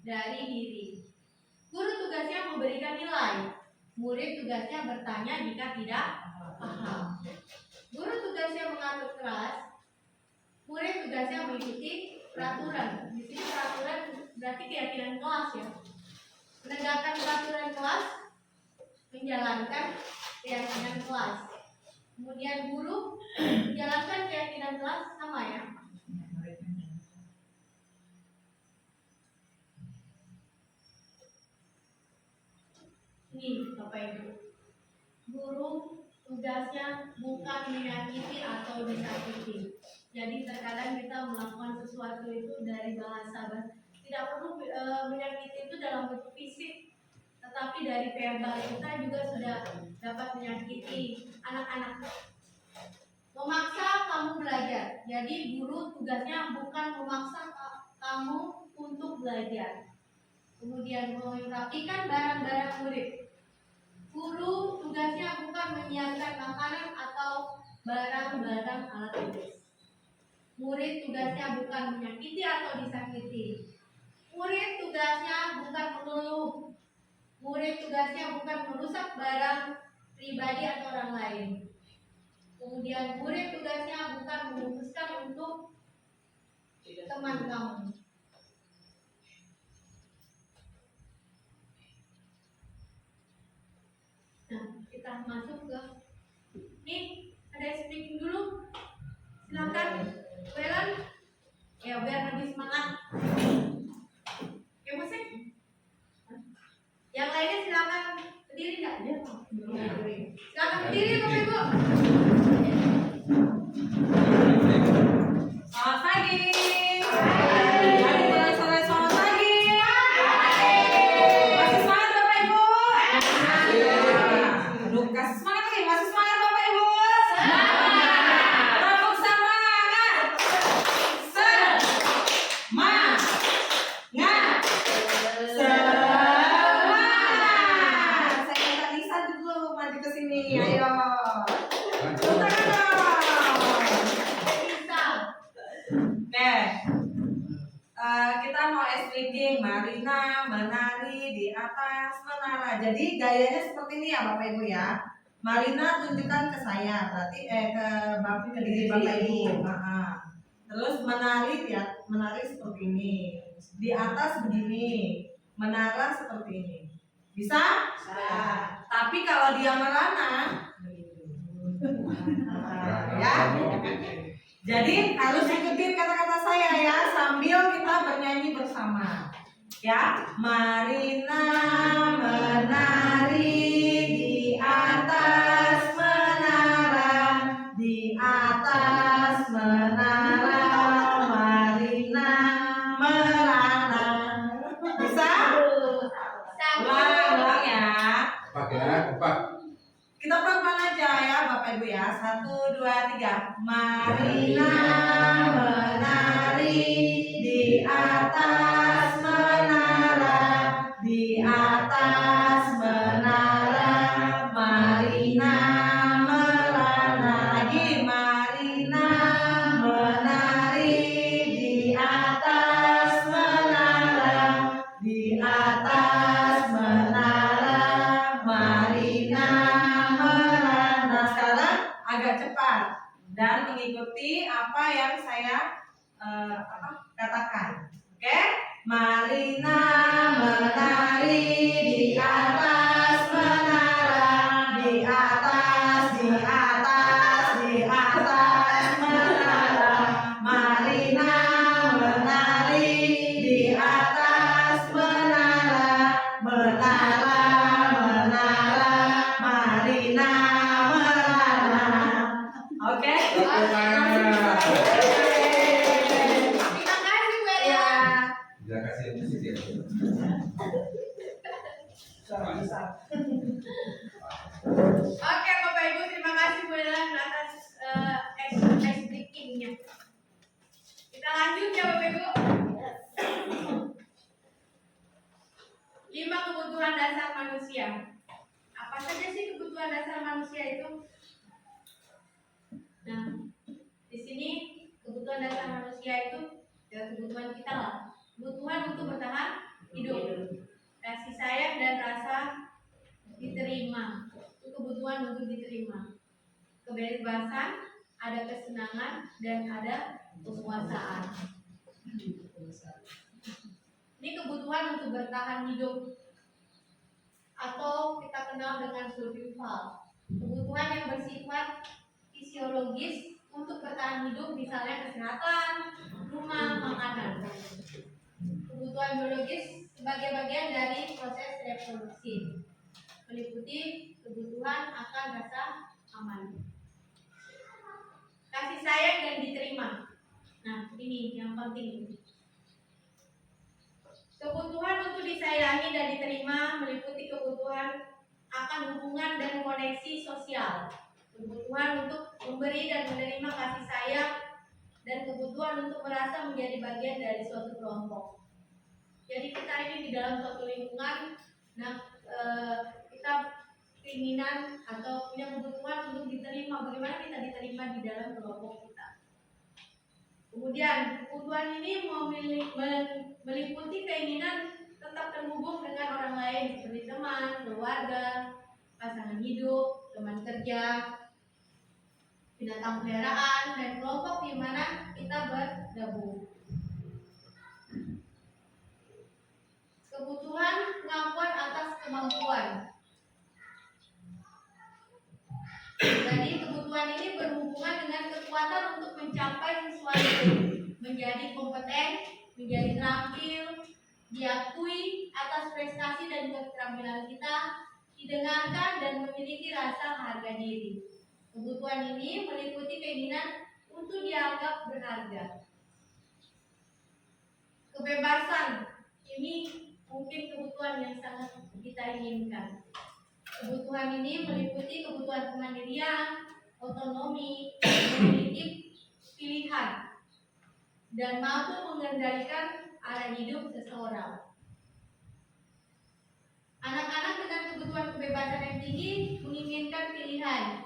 dari diri. Guru tugasnya memberikan nilai. Murid tugasnya bertanya jika tidak paham. Guru tugasnya mengatur kelas. Murid tugasnya mengikuti peraturan. Di sini peraturan berarti keyakinan kelas ya. Menegakkan peraturan kelas, menjalankan keyakinan kelas. Kemudian guru menjalankan keyakinan kelas sama ya. Ini Bapak Ibu. Guru tugasnya bukan menyakiti atau disakiti. Jadi terkadang kita melakukan sesuatu itu dari bahasa, tidak perlu menyakiti itu dalam bentuk fisik, tetapi dari verbal kita juga sudah dapat menyakiti anak-anak. Memaksa kamu belajar. Jadi guru tugasnya bukan memaksa kamu untuk belajar. Kemudian merapikan barang-barang murid. Guru tugasnya bukan menyiapkan makanan atau barang-barang alat tulis. Murid tugasnya bukan menyakiti atau disakiti. Murid tugasnya bukan mengeluh. Murid tugasnya bukan merusak barang pribadi atau orang lain. Kemudian murid tugasnya bukan memutuskan untuk teman kamu. Nah, kita masuk ke nih, ada speaking dulu. Silakan, Welan. Ya, biar lebih semangat. Oke, musik. Yang lainnya silakan berdiri nggak? Silakan berdiri, Bapak Ibu. Selamat pagi. Hai. Selamat pagi. Masih semangat atas menara. Jadi gayanya seperti ini ya Bapak Ibu ya. Marina tunjukkan ke saya, berarti ke Bapak ke diri Bapak Ibu. Terus menari ya, menari seperti ini. Di atas begini, menara seperti ini. Bisa? Bisa. Tapi kalau dia merana, ya. Jadi harus ikutin kata-kata saya ya, sambil kita bernyanyi bersama. Ya, Marina menari di atas menara, di atas menara, Marina merana. Bisa? Ulang ya. Kompak ya, kompak. Kita pelan-pelan aja ya Bapak Ibu ya. 1, 2, 3. Marina menari di atas menara, di atas menara, Marina merana. Lagi Marina menari di atas menara, di atas menara, Marina merana. Sekarang agak cepat dan mengikuti apa yang saya katakan. Oke? Marina menari di atas menara, di atas, di atas, di atas menara. Marina menari di atas menara, menara, menara, Marina merana. Oke? Terima kasih Bu Ella. Ya. Terima kasih musik ya. Oke Bapak Ibu, terima kasih Bu Ella atas ice breaking-nya. Kita lanjut ya Bapak Ibu. 5 kebutuhan dasar manusia. Apa saja sih kebutuhan dasar manusia itu? Nah, di sini kebutuhan dasar manusia itu ya kebutuhan kita lah. Kebutuhan untuk bertahan hidup, kasih sayang dan rasa diterima. Itu kebutuhan untuk diterima. Kebebasan, ada kesenangan dan ada kepuasaan. Ini kebutuhan untuk bertahan hidup atau kita kenal dengan survival. Kebutuhan yang bersifat fisiologis untuk bertahan hidup, misalnya kesehatan, rumah, makanan. Kebutuhan biologis sebagai bagian dari proses reproduksi, meliputi kebutuhan akan rasa aman, kasih sayang dan diterima. Nah, ini yang penting. Kebutuhan untuk disayangi dan diterima meliputi kebutuhan akan hubungan dan koneksi sosial, kebutuhan untuk memberi dan menerima kasih sayang, dan kebutuhan untuk merasa menjadi bagian dari suatu kelompok. Jadi kita ini di dalam suatu lingkungan, nah kita keinginan atau punya kebutuhan untuk diterima. Bagaimana kita diterima di dalam kelompok kita? Kemudian kebutuhan ini meliputi keinginan tetap terhubung dengan orang lain seperti teman, keluarga, pasangan hidup, teman kerja, binatang peliharaan, dan kelompok di mana kita bergabung. Kebutuhan pengakuan atas kemampuan. Jadi kebutuhan ini berhubungan dengan kekuatan untuk mencapai sesuatu, menjadi kompeten, menjadi terampil, diakui atas prestasi dan keterampilan kita, didengarkan dan memiliki rasa harga diri. Kebutuhan ini meliputi keinginan untuk dianggap berharga. Kebebasan ini mungkin kebutuhan yang sangat kita inginkan. Kebutuhan ini meliputi kebutuhan kemandirian, otonomi, memiliki pilihan, dan mampu mengendalikan arah hidup seseorang. Anak-anak dengan kebutuhan kebebasan yang tinggi menginginkan pilihan.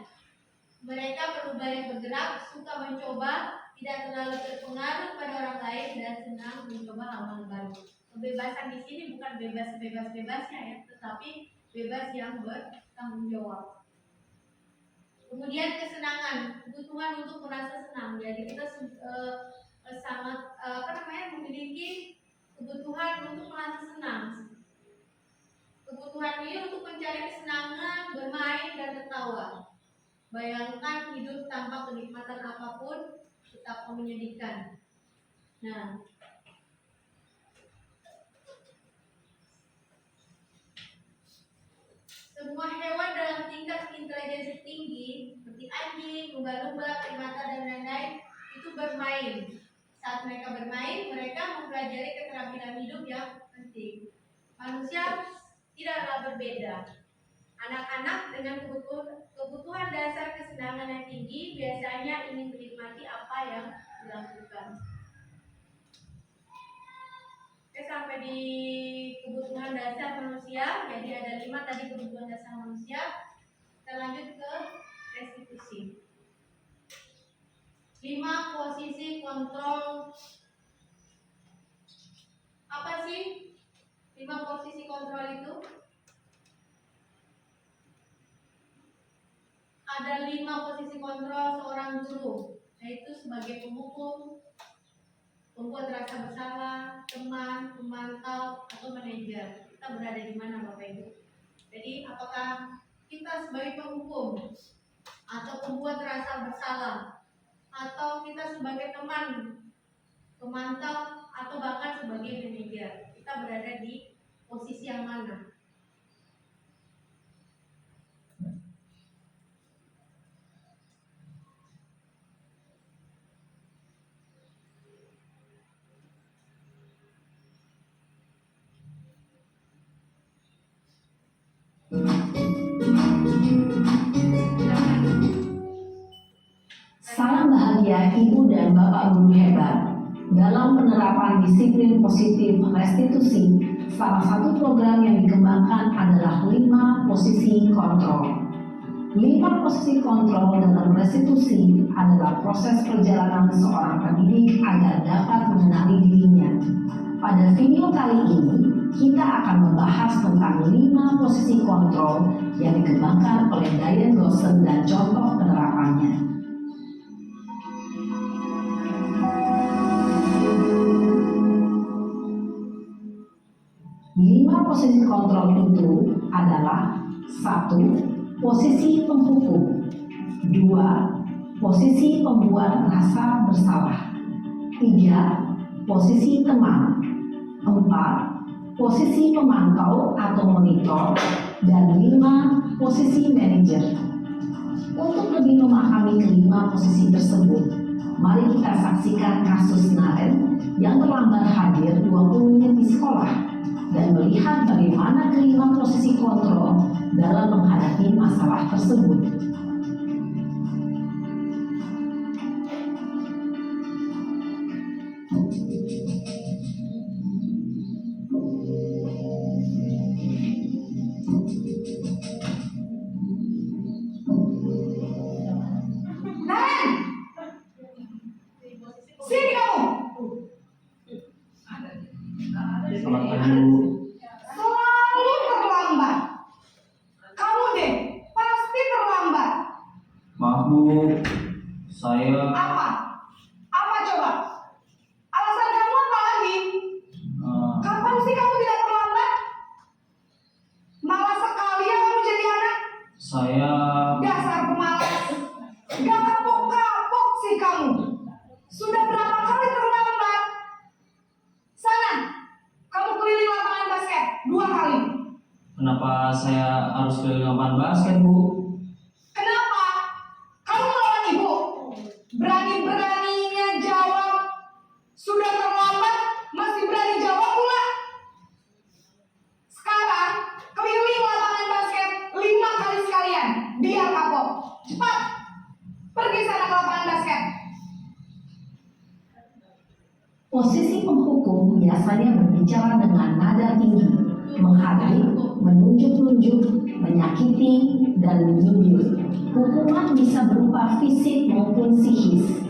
Mereka perlu banyak bergerak, suka mencoba, tidak terlalu terpengaruh pada orang lain, dan senang mencoba hal-hal baru. Kebebasan di sini bukan bebas bebasnya ya, tetapi bebas yang bertanggung jawab. Kemudian kesenangan, kebutuhan untuk merasa senang. Jadi kita sangat memiliki kebutuhan untuk merasa senang. Kebutuhan ini untuk mencari kesenangan, bermain dan tertawa. Bayangkan hidup tanpa kenikmatan apapun tetap menyedihkan. Nah, semua hewan dalam tingkat intelijensi tinggi seperti anjing, lumba-lumba, primata dan lain-lain itu bermain. Saat mereka bermain, mereka mempelajari keterampilan hidup yang penting. Manusia tidaklah berbeda. Anak-anak dengan kebutuhan dasar kesenangan yang tinggi biasanya ingin menikmati apa yang dilakukan. Oke, sampai di kebutuhan dasar manusia. Jadi ada 5 tadi kebutuhan dasar manusia. Kita lanjut ke restitusi. 5 posisi kontrol. Apa sih 5 posisi kontrol itu? Ada 5 posisi kontrol seorang guru, yaitu sebagai penghukum, pembuat rasa bersalah, teman, pemantau, atau manajer. Kita berada di mana Bapak Ibu? Jadi apakah kita sebagai penghukum atau pembuat rasa bersalah, atau kita sebagai teman, pemantau, atau bahkan sebagai manajer? Kita berada di posisi yang mana? Salam bahagia Ibu dan Bapak Guru hebat. Dalam penerapan disiplin positif restitusi, salah satu program yang dikembangkan adalah 5 posisi kontrol. 5 posisi kontrol dalam restitusi adalah proses perjalanan seorang pendidik agar dapat mengenali dirinya. Pada video kali ini, kita akan membahas tentang 5 posisi kontrol yang dikembangkan oleh Diane Dawson dan contoh penerapannya. 5 posisi kontrol itu adalah 1. Posisi penghukum, 2. Posisi pembuat rasa bersalah, 3. Posisi teman, 4. Posisi pemantau atau monitor, dan 5. Posisi manajer. Untuk lebih memahami kelima posisi tersebut, mari kita saksikan kasus Naren yang terlambat hadir 20 menit di sekolah dan melihat bagaimana kelima posisi kontrol dalam menghadapi masalah tersebut. Sini kamu. Selamat pagi Bu. Selalu terlambat. Kamu deh pasti terlambat. Maaf Bu, saya Apa? Apa coba? Alasan kamu apa lagi? Kapan sih kamu tidak terlambat? Malas sekali ya kamu jadi anak. saya Dasar pemalas. Gak kapok-kapok sih kamu. Sudah berapa kali terlambat? Sana, kamu keliling lapangan basket 2 kali. kenapa saya harus keliling lapangan basket Bu? Kenapa? Kamu melawan ibu. Berani-beraninya jawab. Sudah terlambat, masih berani jawab pula. Sekarang, keliling lapangan basket 5 kali sekalian. Biar kapok. Cepat. Pergi sana ke lapangan basket. Posisi penghukum biasanya berbicara dengan nada tinggi, menghardik, menunjuk-nunjuk, menyakiti, dan menyindir. Hukuman bisa berupa fisik maupun psikis.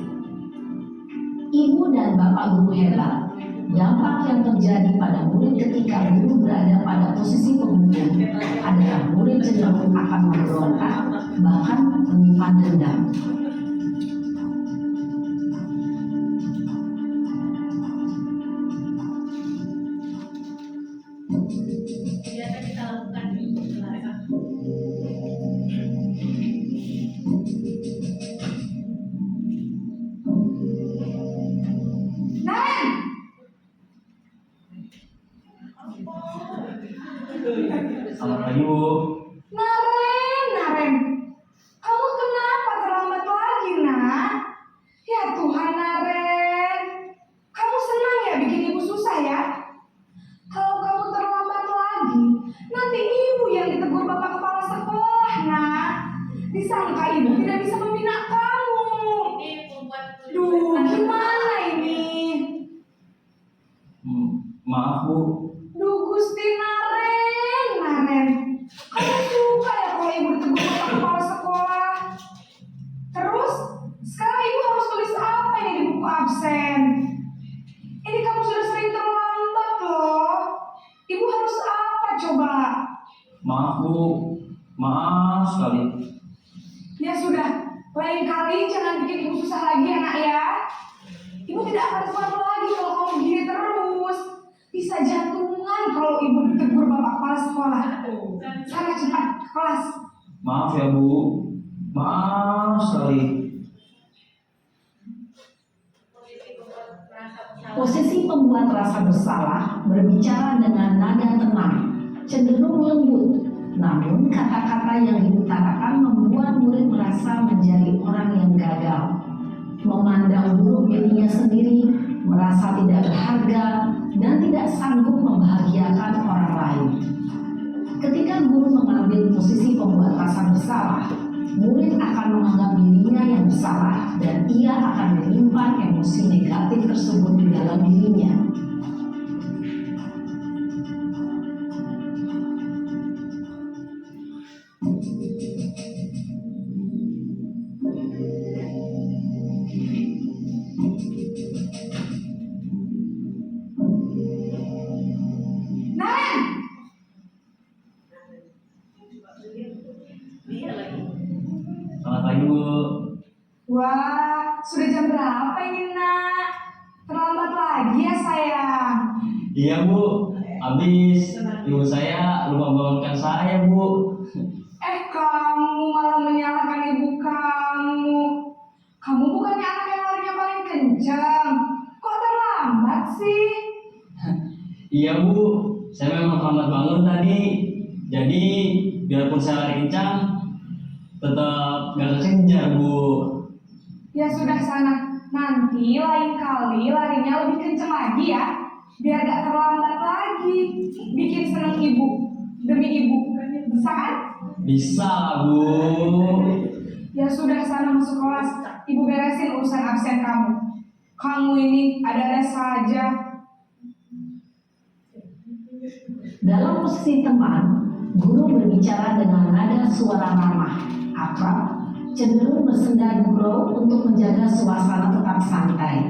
Ibu dan Bapak Guru hebat, Dampak yang terjadi pada murid ketika guru berada pada posisi penghukum adalah murid cenderung akan memberontak, bahkan menyimpan dendam. Biasa kita lakukan di kelas. Selamat pagi Bu. Naren, kamu kenapa terlambat lagi, nak? Ya Tuhan, Naren, kamu senang ya bikin ibu susah ya? Kalau kamu terlambat lagi, nanti ibu yang ditegur bapak kepala sekolah, nak. Disangka ibu tidak bisa membina kamu. Ini membuat Duh, gimana ini? Maaf Bu. Duh, Gusti Naren, kamu suka ya kalau ibu ditegur bapak kepala sekolah? Terus, sekarang ibu harus tulis apa ini di buku absen? Ini kamu sudah sering terlambat loh. Ibu harus apa coba? Maaf Bu. Maaf sekali. Ya sudah, lain kali jangan bikin ibu susah lagi ya nak ya. Ibu tidak akan kuat lagi kalau kamu begini terus. Bisa jantungan kalau ibu ditegur bapak kepala sekolah. Sana cepat ke kelas. Maaf ya Bu. Maaf sekali. Posisi pembuat rasa bersalah berbicara dengan nada tenang, cenderung lembut, namun kata-kata yang diutarakan membuat murid merasa menjadi orang yang gagal, memandang buruk dirinya sendiri, merasa tidak berharga, dan tidak sanggup membahagiakan orang lain. Ketika guru mengambil posisi pembuat rasa bersalah, murid akan menganggap dirinya yang bersalah dan ia akan menyimpan emosi negatif tersebut di dalam dirinya. Naren, Dia lagi. Selamat pagi Bu. wah, sudah jam berapa ini nak? Terlambat lagi ya sayang. Iya Bu. Habis ibu saya lupa bangunkan saya Bu. Kamu malah menyalahkan ibu kamu. Kamu bukannya anak yang larinya paling kencang. Kok terlambat sih? Iya Bu. Saya memang terlambat bangun tadi. Jadi biarpun saya lari kencang, tetap gak kekejar Bu. Ya sudah sana. Nanti lain kali larinya lebih kencang lagi ya. Biar gak terlambat lagi. Bikin seneng ibu. Demi ibu. Bisa kan? Bisa Bu. Ya sudah sana masuk kelas. Ibu beresin urusan absen kamu. Kamu ini ada-ada saja. Dalam posisi teman, guru berbicara dengan nada suara ramah, akrab, cenderung bersenda gurau untuk menjaga suasana tetap santai.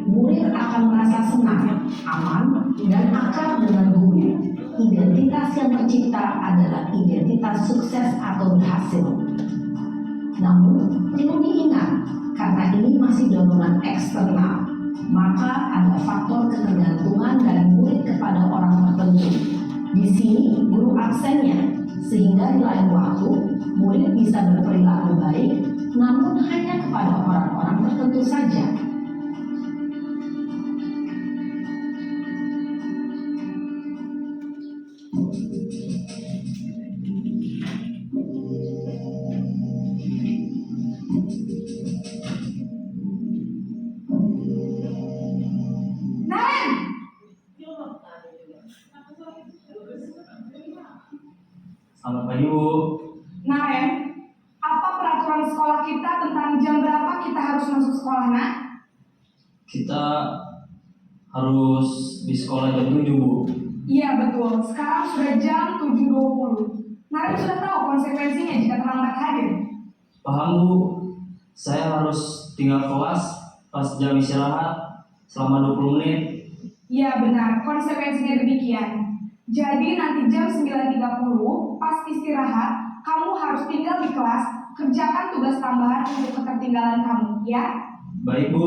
Murid akan merasa senang, aman, dan akrab dengan guru. Identitas yang tercipta adalah identitas sukses atau berhasil. Namun, perlu diingat, karena ini masih dorongan eksternal, maka ada faktor ketergantungan dari murid kepada orang tertentu. Di sini guru absennya, sehingga di lain waktu murid bisa berperilaku baik, namun hanya kepada orang-orang tertentu saja. Naren, Selamat pagi Bu. Naren, apa peraturan sekolah kita tentang jam berapa kita harus masuk sekolah, nak? Kita harus di sekolah jam 7 Bu. Iya betul, sekarang sudah jam 7.20. Naren sudah tahu konsekuensinya jika terlambat hadir. Paham Bu. Saya harus tinggal kelas pas jam istirahat selama 20 menit. Ya benar, konsekuensinya demikian. Jadi nanti jam 9.30 pas istirahat, kamu harus tinggal di kelas, kerjakan tugas tambahan untuk ketertinggalan kamu, ya? Baik Bu.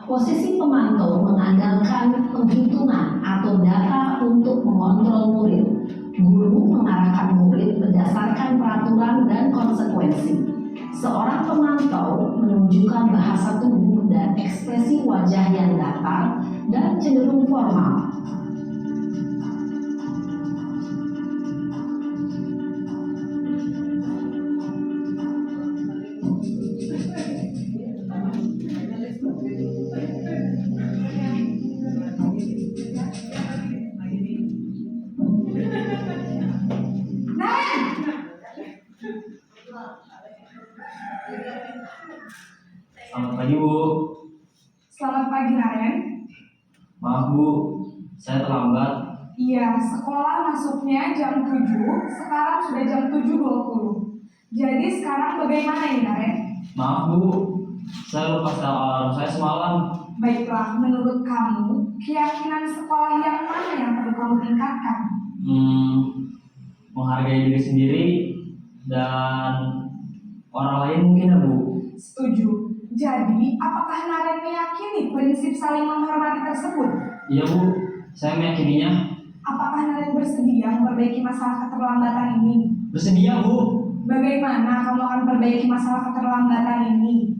Posisi pemantau mengandalkan penghitungan atau data untuk mengontrol murid. Guru mengarahkan murid berdasarkan peraturan dan konsekuensi. Seorang pemantau menunjukkan bahasa tubuh dan ekspresi wajah yang datar dan cenderung formal. Selamat pagi Bu. Selamat pagi Naren. Maaf Bu, saya terlambat. Iya, sekolah masuknya jam 7, sekarang sudah jam 7.20. Jadi sekarang bagaimana ini Naren? Maaf Bu, saya lupa setel alarm saya semalam. Baiklah, menurut kamu, keyakinan sekolah yang mana yang perlu kamu tingkatkan? Menghargai diri sendiri dan orang lain mungkin ya Bu. Setuju. Jadi, apakah Naren meyakini prinsip saling menghormati tersebut? Iya Bu, saya meyakininya. Apakah Naren bersedia memperbaiki masalah keterlambatan ini? Bersedia Bu. Bagaimana kamu akan perbaiki masalah keterlambatan ini?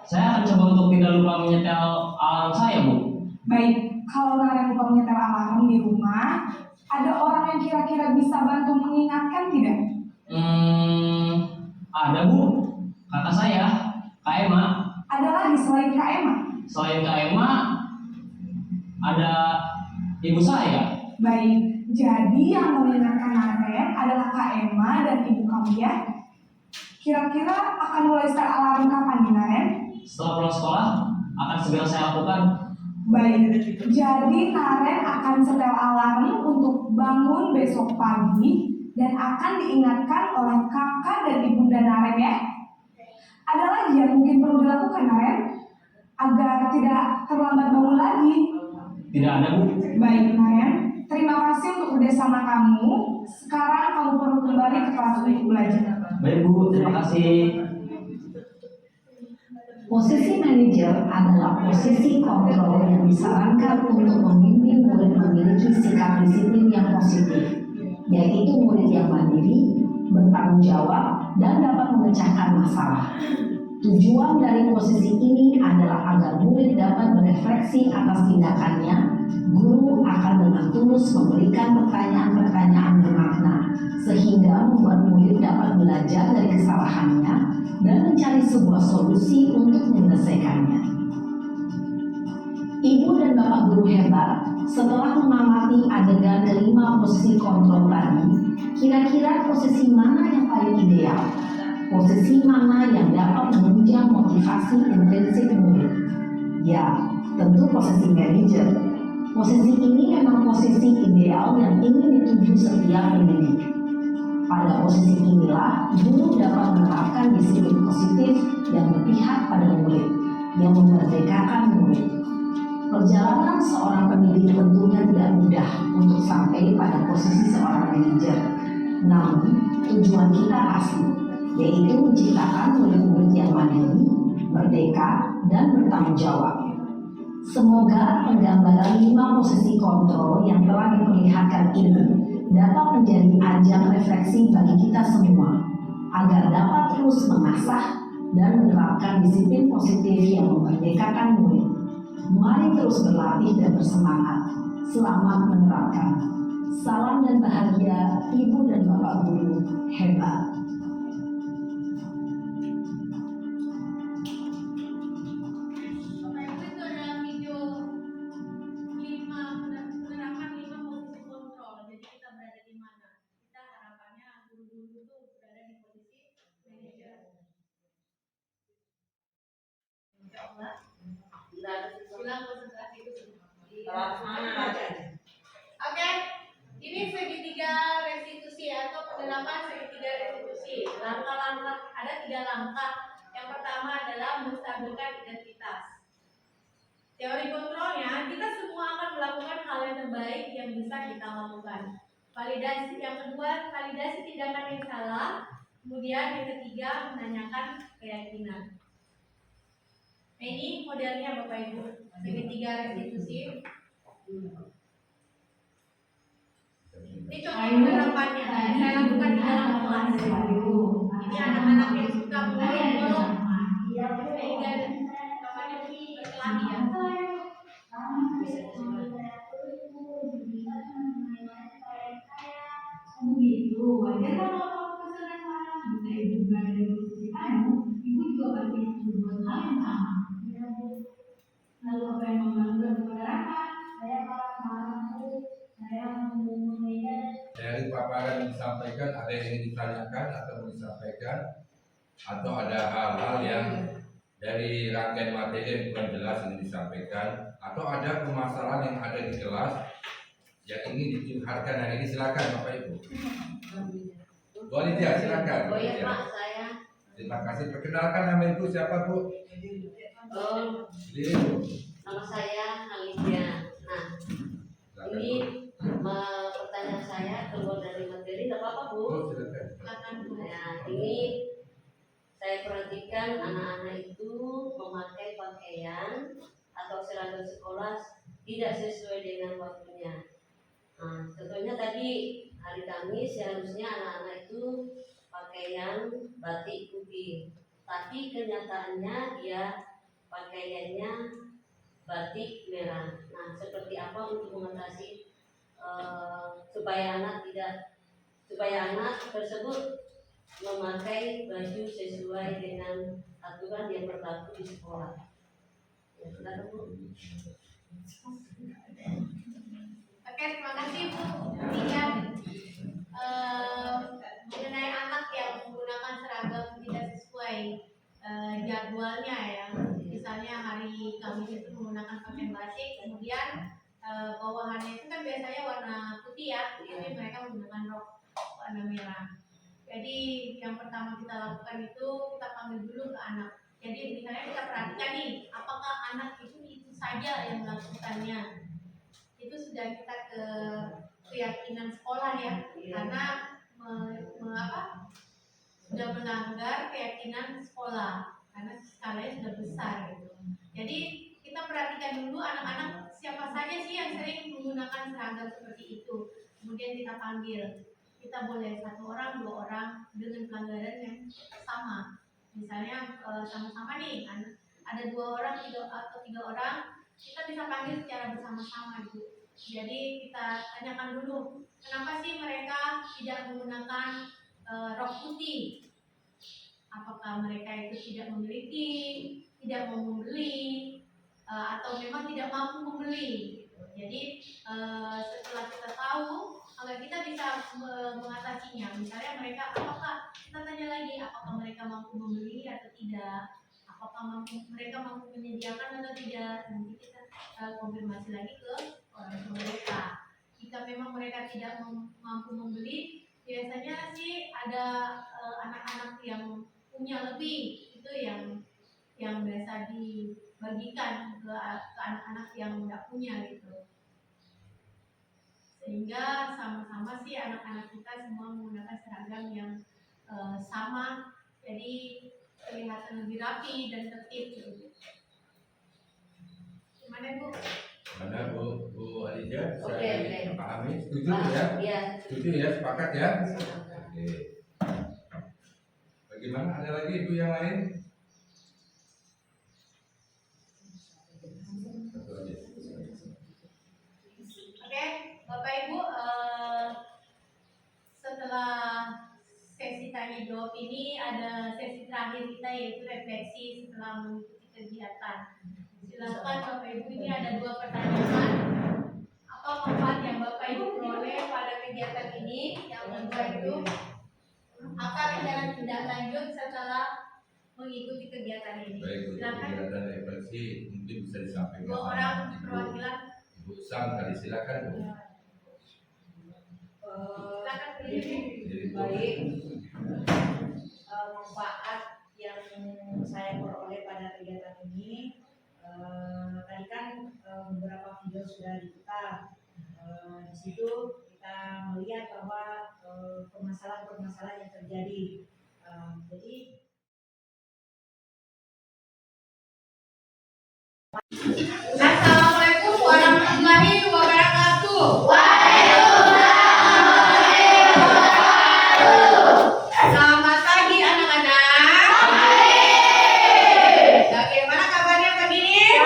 Saya akan coba untuk tidak lupa menyetel alarm saya Bu. Baik, kalau Naren lupa menyetel alarm di rumah, ada orang yang kira-kira bisa bantu mengingatkan tidak? Ada Bu, kata saya, Kak Emma. Ada lagi selain Kak Emma? Selain Kak Emma, ada ibu saya. Baik, jadi yang mengingatkan Naren adalah Kak Emma dan ibu kamu ya? Kira-kira akan mulai start alarm kapan nih Naren? Setelah pulang sekolah, akan segera saya lakukan. Baik, jadi Naren akan setel alarm untuk bangun besok pagi dan akan diingatkan oleh kakak dan ibunda Naren ya. Ada lagi yang mungkin perlu dilakukan Naren agar tidak terlambat bangun lagi? Tidak ada Bu. Baik Naren, terima kasih untuk kerjasama kamu. Sekarang kamu perlu kembali ke kelas untuk belajar. Baik Bu, terima kasih. Posisi manajer adalah posisi kontrol yang disarankan untuk membimbing murid memiliki sikap disiplin yang positif, yaitu murid yang mandiri, bertanggung jawab, dan dapat memecahkan masalah. Tujuan dari posisi ini adalah agar murid dapat berefleksi atas tindakannya. Guru akan dengan tulus memberikan pertanyaan-pertanyaan bermakna, sehingga membuat murid dapat belajar dari kesalahannya dan mencari sebuah solusi untuk menyelesaikannya. Ibu dan Bapak guru hebat, setelah mengamati adegan kelima posisi kontrol tadi, kira-kira posisi mana yang paling ideal? Posisi mana yang dapat menunjang motivasi intrinsik murid? Ya, tentu posisi manajer. Posisi ini memang posisi ideal yang ingin dituju setiap pendidik. Pada posisi inilah, guru dapat menerapkan disiplin positif yang berpihak pada murid, yang memerdekakan murid. Perjalanan seorang pendidik tentunya tidak mudah untuk sampai pada posisi seorang manajer. Namun, tujuan kita pasti, yaitu menciptakan murid-murid yang mandiri, merdeka, dan bertanggung jawab. Semoga penggambaran 5 posisi kontrol yang telah diperlihatkan ini dapat menjadi ajang refleksi bagi kita semua, agar dapat terus mengasah dan menerapkan disiplin positif yang memerdekakan murid. Mari terus berlatih dan bersemangat. Selamat menerapkan. Salam dan bahagia Ibu dan Bapak guru hebat. Bapak Ibu, itu ada video 5 penerapan 5 posisi kontrol. Jadi kita berada di mana? Kita harapannya guru-guru itu berada di posisi manajer. Bilang konsentrasi itu. Oke, ini segitiga restitusi atau penerapan segitiga restitusi. Langkah-langkah ada 3 langkah. Yang pertama pertama adalah menstabilkan identitas. Teori kontrolnya, kita semua akan melakukan hal yang terbaik yang bisa kita lakukan. Validasi yang kedua, validasi tindakan yang salah. Kemudian yang ketiga, menanyakan keyakinan. Nah, ini modelnya Bapak Ibu. Segitiga restitusi. Ini contoh penerapannya. Saya lakukan di dalam kelas. Ini anak-anak yang suka bolong-bolong sehingga namanya berkelahi ya. Begitu, wajar kalau kamu kesana sana. Jika ibu berada di posisi kamu, ibu juga pasti berbuat hal yang sama. Lalu apa yang membantu dan menggerakkan? Saya kalau marah, saya mengumpulkan. Dari paparan yang disampaikan, ada yang ingin ditanyakan atau mau disampaikan, atau ada hal-hal yang dari rangkaian materi yang kurang jelas yang disampaikan, atau ada permasalahan yang ada di kelas yang ingin dicurhatkan hari ini, silakan Bapak Ibu. Bu Alidia, silakan. Oh iya Pak, saya. Terima kasih. Perkenalkan nama Ibu siapa Bu? Oh, Jadi Bu. nama saya Alidia. Nah, Silakan, ini Bu. pertanyaan saya keluar dari materi, tidak apa-apa Bu. Oh, silakan. Nah, ini saya perhatikan anak-anak itu memakai pakaian atau seragam sekolah tidak sesuai dengan waktunya. Nah, contohnya tadi hari Kamis seharusnya anak-anak itu pakaian batik putih, tapi kenyataannya dia pakaiannya batik merah. Nah, seperti apa untuk mengatasi supaya anak tersebut memakai baju sesuai dengan aturan yang berlaku di sekolah. Ya, silakan Bu. Oke, terima kasih Bu. Intinya mengenai anak yang menggunakan seragam tidak sesuai jadwalnya ya. Misalnya hari Kamis itu menggunakan pakaian batik, kemudian bawahannya itu kan biasanya warna putih ya, tapi mereka menggunakan rok warna merah. Jadi yang pertama kita lakukan itu kita panggil dulu ke anak. Jadi misalnya kita perhatikan nih, apakah anak itu saja yang melakukannya. Itu sudah kita ke keyakinan sekolah ya, karena sudah melanggar keyakinan sekolah karena skalanya sudah besar gitu. Jadi kita perhatikan dulu anak-anak siapa saja sih yang sering menggunakan seragam seperti itu. Kemudian kita panggil. Kita boleh 1 orang, 2 orang dengan pelanggaran yang sama. Misalnya sama-sama nih, ada 2 orang atau 3 orang, kita bisa panggil secara bersama-sama gitu. Jadi kita tanyakan dulu, kenapa sih mereka tidak menggunakan rok putih? Apakah mereka itu tidak memiliki, tidak mau membeli, atau memang tidak mampu membeli? Jadi setelah kita tahu, agar kita bisa mengatasinya. Misalnya mereka, apakah kita tanya lagi, apakah mereka mampu membeli atau tidak? Apakah mereka mampu menyediakan atau tidak? Nanti kita konfirmasi lagi ke orang tua mereka. Jika memang mereka tidak mampu membeli, biasanya sih ada anak-anak yang punya lebih, itu yang biasa dibagikan ke anak-anak yang tidak punya gitu. Sehingga sama-sama sih anak-anak kita semua menggunakan seragam yang sama, jadi kelihatan lebih rapi dan tertib gitu. Gimana Bu? Mana Bu Alidia? Oke. Pahami? Setuju ya? Iya. Setuju ya? Sepakat ya? Oke. Bagaimana? Ada lagi Ibu yang lain? Satu aja. Oke, Bapak Ibu, setelah sesi tanya jawab ini ada sesi terakhir kita yaitu refleksi setelah mengikuti kegiatan. Silakan Bapak Ibu, ini ada 2 pertanyaan. Apa manfaat yang Bapak Ibu peroleh pada kegiatan ini? Yang kedua itu, apa rencana tindak lanjut setelah mengikuti kegiatan ini? Baik, untuk Silakan kegiatan refleksi mungkin bisa disampaikan 2 sama orang Ibu perwakilan. Sam tadi, silakan Bu. Silakan berdiri. Jadi, Bu. Baik. Manfaat yang saya peroleh pada kegiatan ini, tadi kan beberapa video sudah diputar. Di situ kita melihat bahwa permasalahan-permasalahan yang terjadi. Jadi Assalamualaikum warahmatullahi wabarakatuh. Selamat pagi anak-anak. Bagaimana kabarnya pagi ini?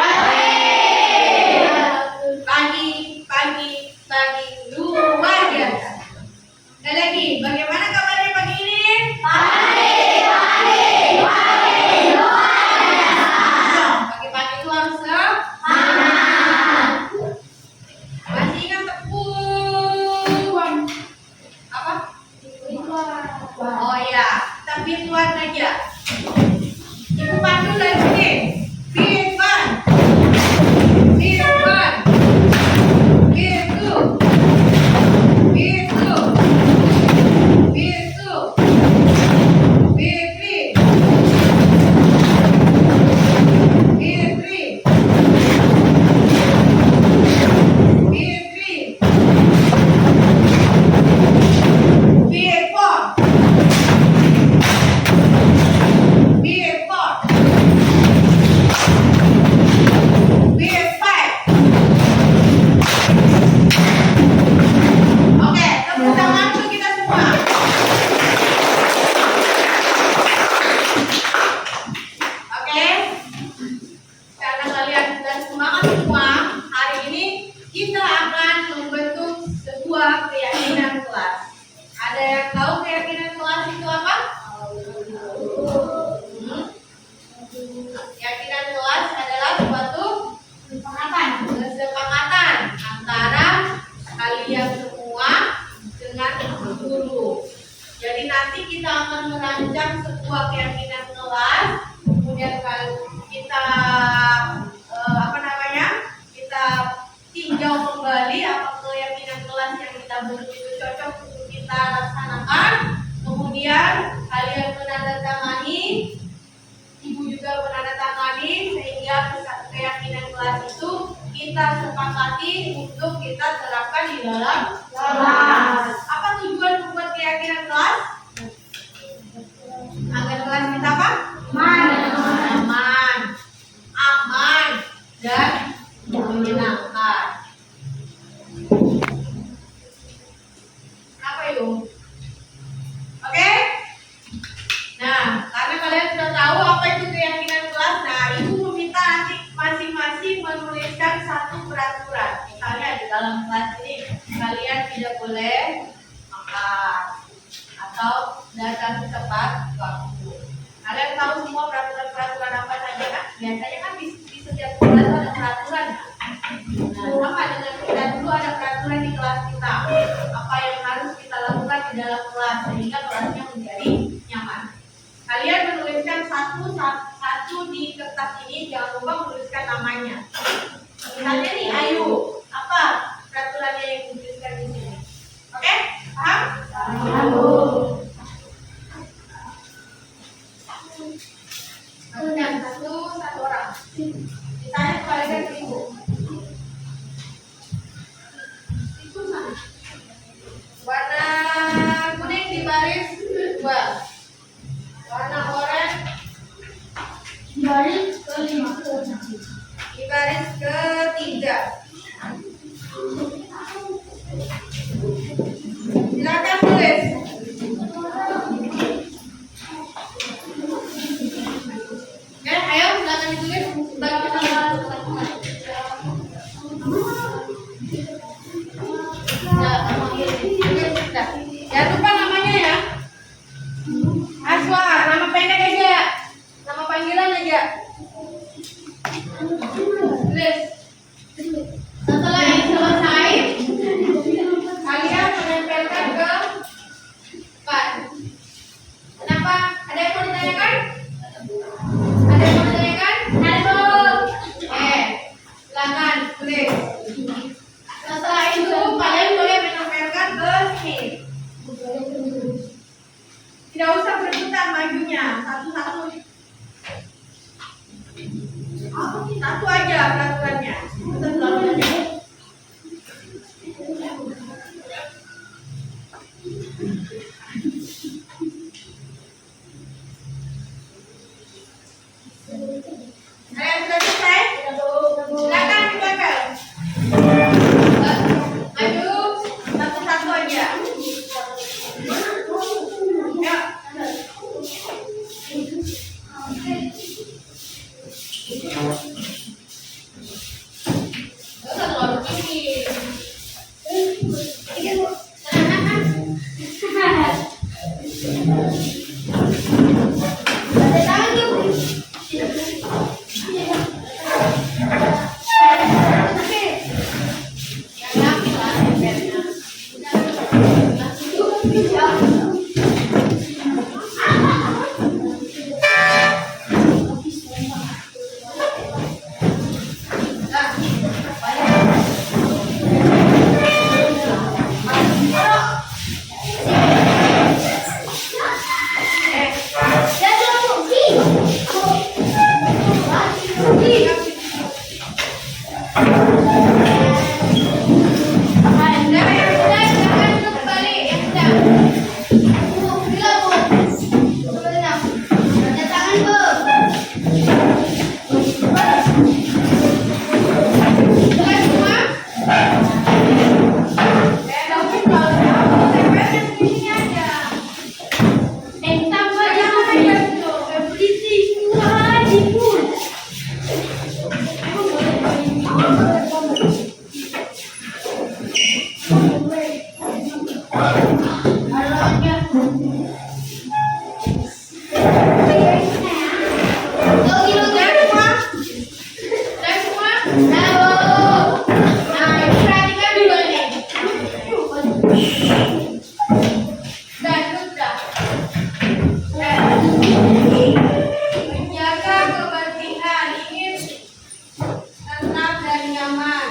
Pagi luar biasa. Sekali lagi, bagaimana kabarnya pagi ini? Pagi-pagi itu harus semangat. Masih ingat tepung apa? Oh ya, kita bituan aja. Ibu pandu dari sini. Bituan. Bituan. Bitu. Bitu. Bitu. Bitri. Bitri. Bitri. Bitpon. Bitpon. Bitpon. Oke, tepuk tangan untuk kita semua. Oke, karena kalian sudah semangat semua, hari ini kita akan membentuk sebuah keyakinan kelas. Ada yang tahu keyakinan kelas itu apa? Keyakinan kelas adalah suatu kesepakatan antara kalian semua dengan guru. Jadi nanti kita akan merancang sebuah keyakinan kelas, kemudian kita kita tinjau kembali apa keyakinan kelas yang kita bentuk itu cocok untuk kita laksanakan. Kemudian kalian menandatangani, ibu juga menandatangani, sehingga keyakinan kelas itu kita sepakati untuk kita terapkan di dalam kelas. Apa tujuan membuat keyakinan kelas? Agar kelas kita apa? Aman, dan menyenangkan. Apa itu? Oke? Nah, karena kalian sudah tahu apa itu keyakinan kelas, nah ibu meminta nanti masing-masing menuliskan satu peraturan. Misalnya di dalam kelas ini kalian tidak boleh makan atau datang tepat waktu. Kalian tahu semua peraturan-peraturan apa saja kan? Biasanya kan di setiap kelas ada peraturan. Nah, sama dengan kita dulu ada peraturan di kelas kita. Apa yang harus kita lakukan di dalam kelas sehingga kelasnya menjadi nyaman. Kalian menuliskan satu di kertas ini, jangan lupa menuliskan namanya. Misalnya nih Ayu, apa peraturannya yang dituliskan di sini? Oke, paham? Kemudian satu orang. Ditanya kembalikan ke ibu. Itu mana? Menjaga kebersihan ingin tenang dan nyaman.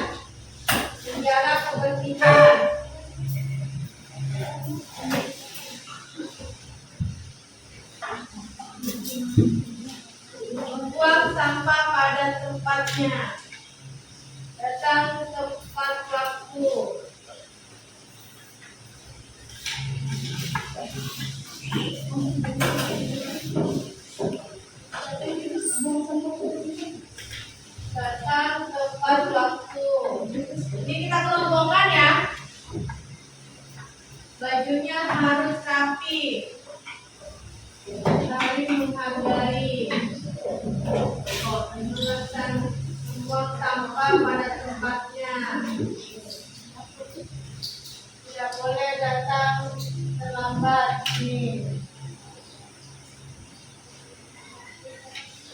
Menjaga kebersihan. Membuang sampah pada tempatnya. Datang tepat waktu. Datang tepat waktu. Ini kita kelompokkan ya. Bajunya harus rapi. Saling menghargai. Membuang sampah pada tempatnya. Tidak boleh datang terlambat. Nih.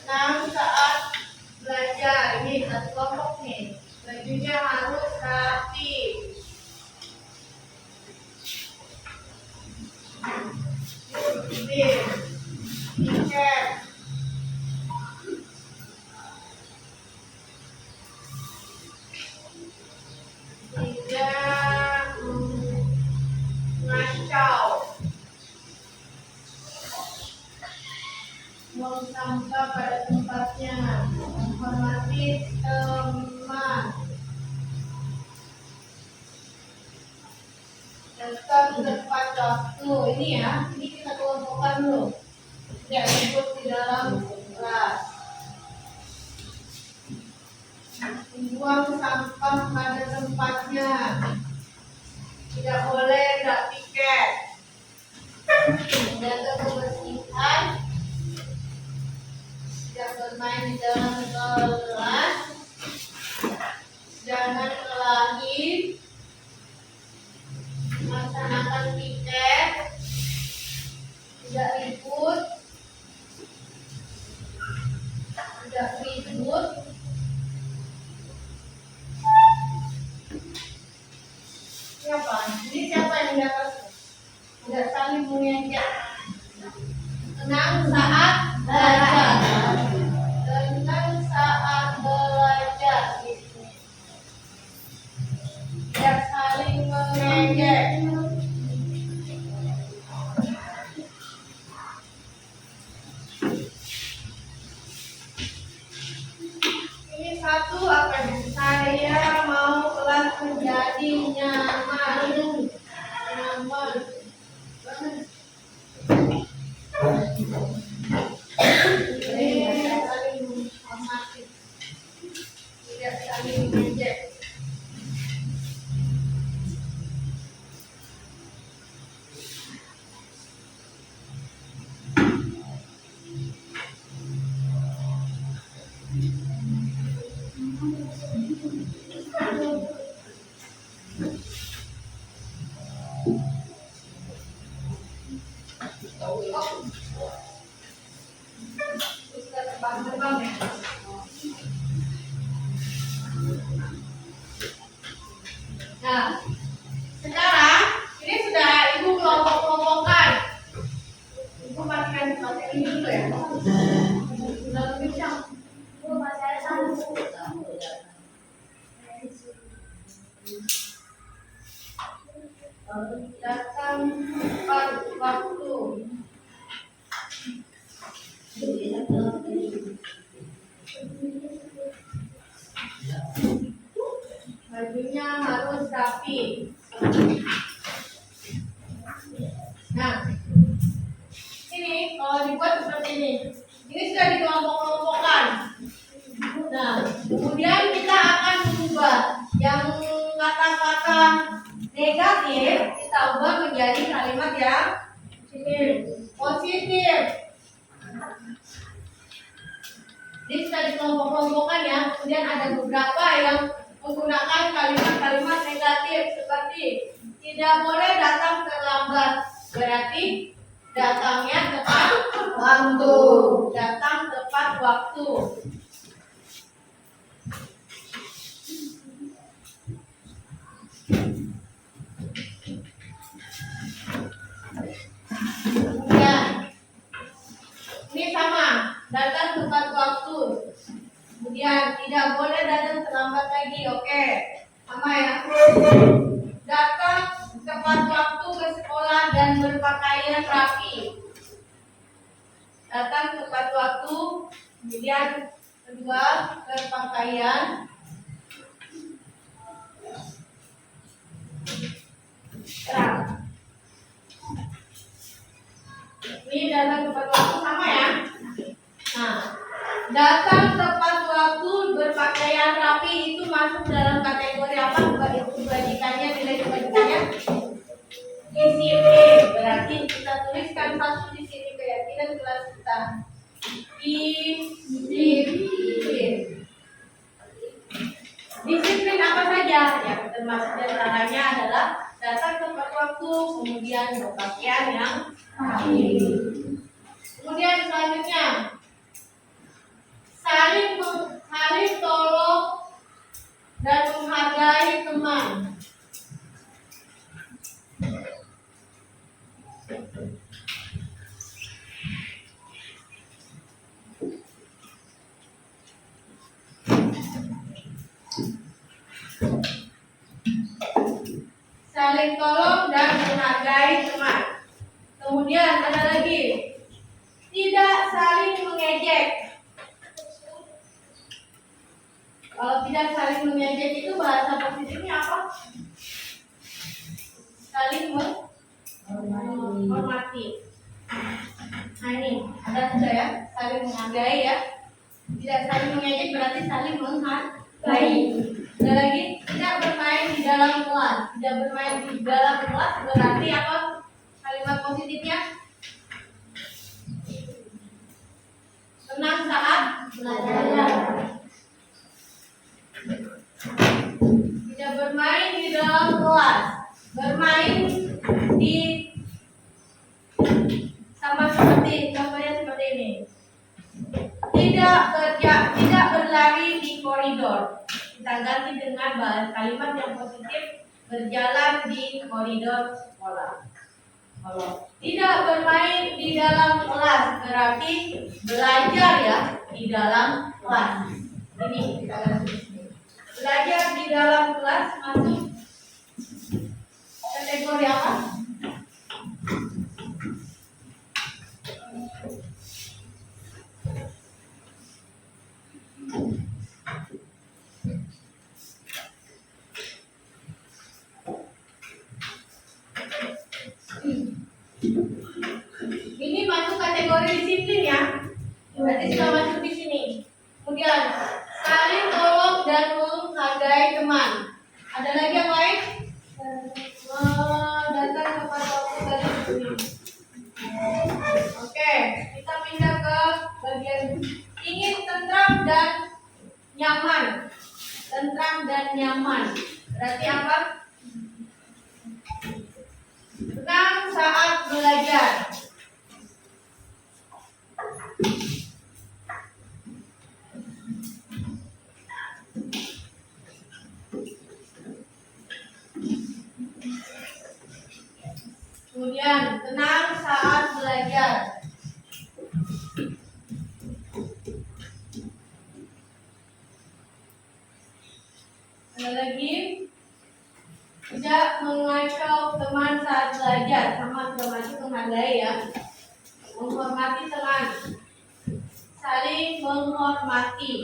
Senang saat belajar. Ini satu kelompok nih. Bajunya harus rapi. Tiket. Tidak ngacau. Buang sampah pada tempatnya. Menghormati teman. Datang tepat waktu. Ini ya, ini kita kelompokkan dulu. Tidak ribut di dalam kelas. Membuang sampah pada tempatnya. Tidak boleh tidak piket. Menjaga kebersihan. Tidak bermain di dalam kelas. Jangan kelahi. Melaksanakan piket. Tidak ribut. Tidak ribut. Siapa? Ini siapa yang di atas? Tidak saling mengejek. Tenang saat belajar. Tenang saat belajar. Tidak saling mengejek. Ini satu apa nih? Saya mau kelas menjadi nyaman. Nyaman. Tidak saling menghormati. Tidak saling mengejek. Nah, sekarang ini sudah ibu kelompok Matikan ini dulu ya. Lalu bincang. Masih ada satu. Datang tepat waktu. Bajunya harus rapi. Nah, ini kalau dibuat seperti ini sudah dikelompok-kelompokkan. Nah, kemudian kita akan mengubah yang kata-kata negatif kita ubah menjadi kalimat yang positif. Ini sudah dikelompok-kelompokkan ya. Kemudian ada beberapa yang menggunakan kalimat-kalimat negatif seperti tidak boleh datang terlambat. Berarti datangnya tepat waktu. Datang tepat waktu. Ini sama, datang tepat waktu. Kemudian tidak boleh datang terlambat lagi, oke? Sama ya. Datang tepat waktu ke sekolah dan berpakaian rapi. Datang tepat waktu. Kemudian kedua, berpakaian rapi. Ini datang tepat waktu sama ya. Nah, datang tepat waktu berpakaian rapi itu masuk dalam kategori apa? Kebalikannya, nilai kebalikannya disiplin. Berarti kita tuliskan satu di sini keyakinan kelas kita. Disiplin. Disiplin apa saja? Yang termasuk diantaranya adalah datang tepat waktu, kemudian berpakaian yang rapi. Kemudian selanjutnya saling tolong dan menghargai teman. Saling tolong dan menghargai teman. Kemudian ada lagi, tidak saling mengejek. Kalau tidak saling mengejek itu bahasa positifnya apa? Saling menghormati. Nah ini ada sudah ya, saling menghargai ya. Tidak saling mengejek berarti saling menghargai. Ada lagi, tidak bermain di dalam kelas. Tidak bermain di dalam kelas berarti apa? Kalimat positifnya senang saat belajar. Tidak bermain di dalam kelas. Bermain di sama seperti contohnya seperti ini. Tidak berlari di koridor. Kita ganti dengan kalimat yang positif, berjalan di koridor sekolah. Tidak bermain di dalam kelas berarti belajar ya di dalam kelas. Ini kita ganti. Belajar di dalam kelas masuk kategori apa? Ini masuk kategori disiplin ya. Berarti sudah masuk di sini. Kemudian saling tolong dan menghargai teman. Ada lagi yang lain? Datang tepat waktu dari sini. Oke, kita pindah ke bagian ingin tentram dan nyaman. Tentram dan nyaman. Berarti apa? Tenang saat belajar. Kemudian tenang saat belajar. lagi, tidak mengacau teman saat belajar. Sama termasuk menghargai ya. Menghormati teman. Saling menghormati.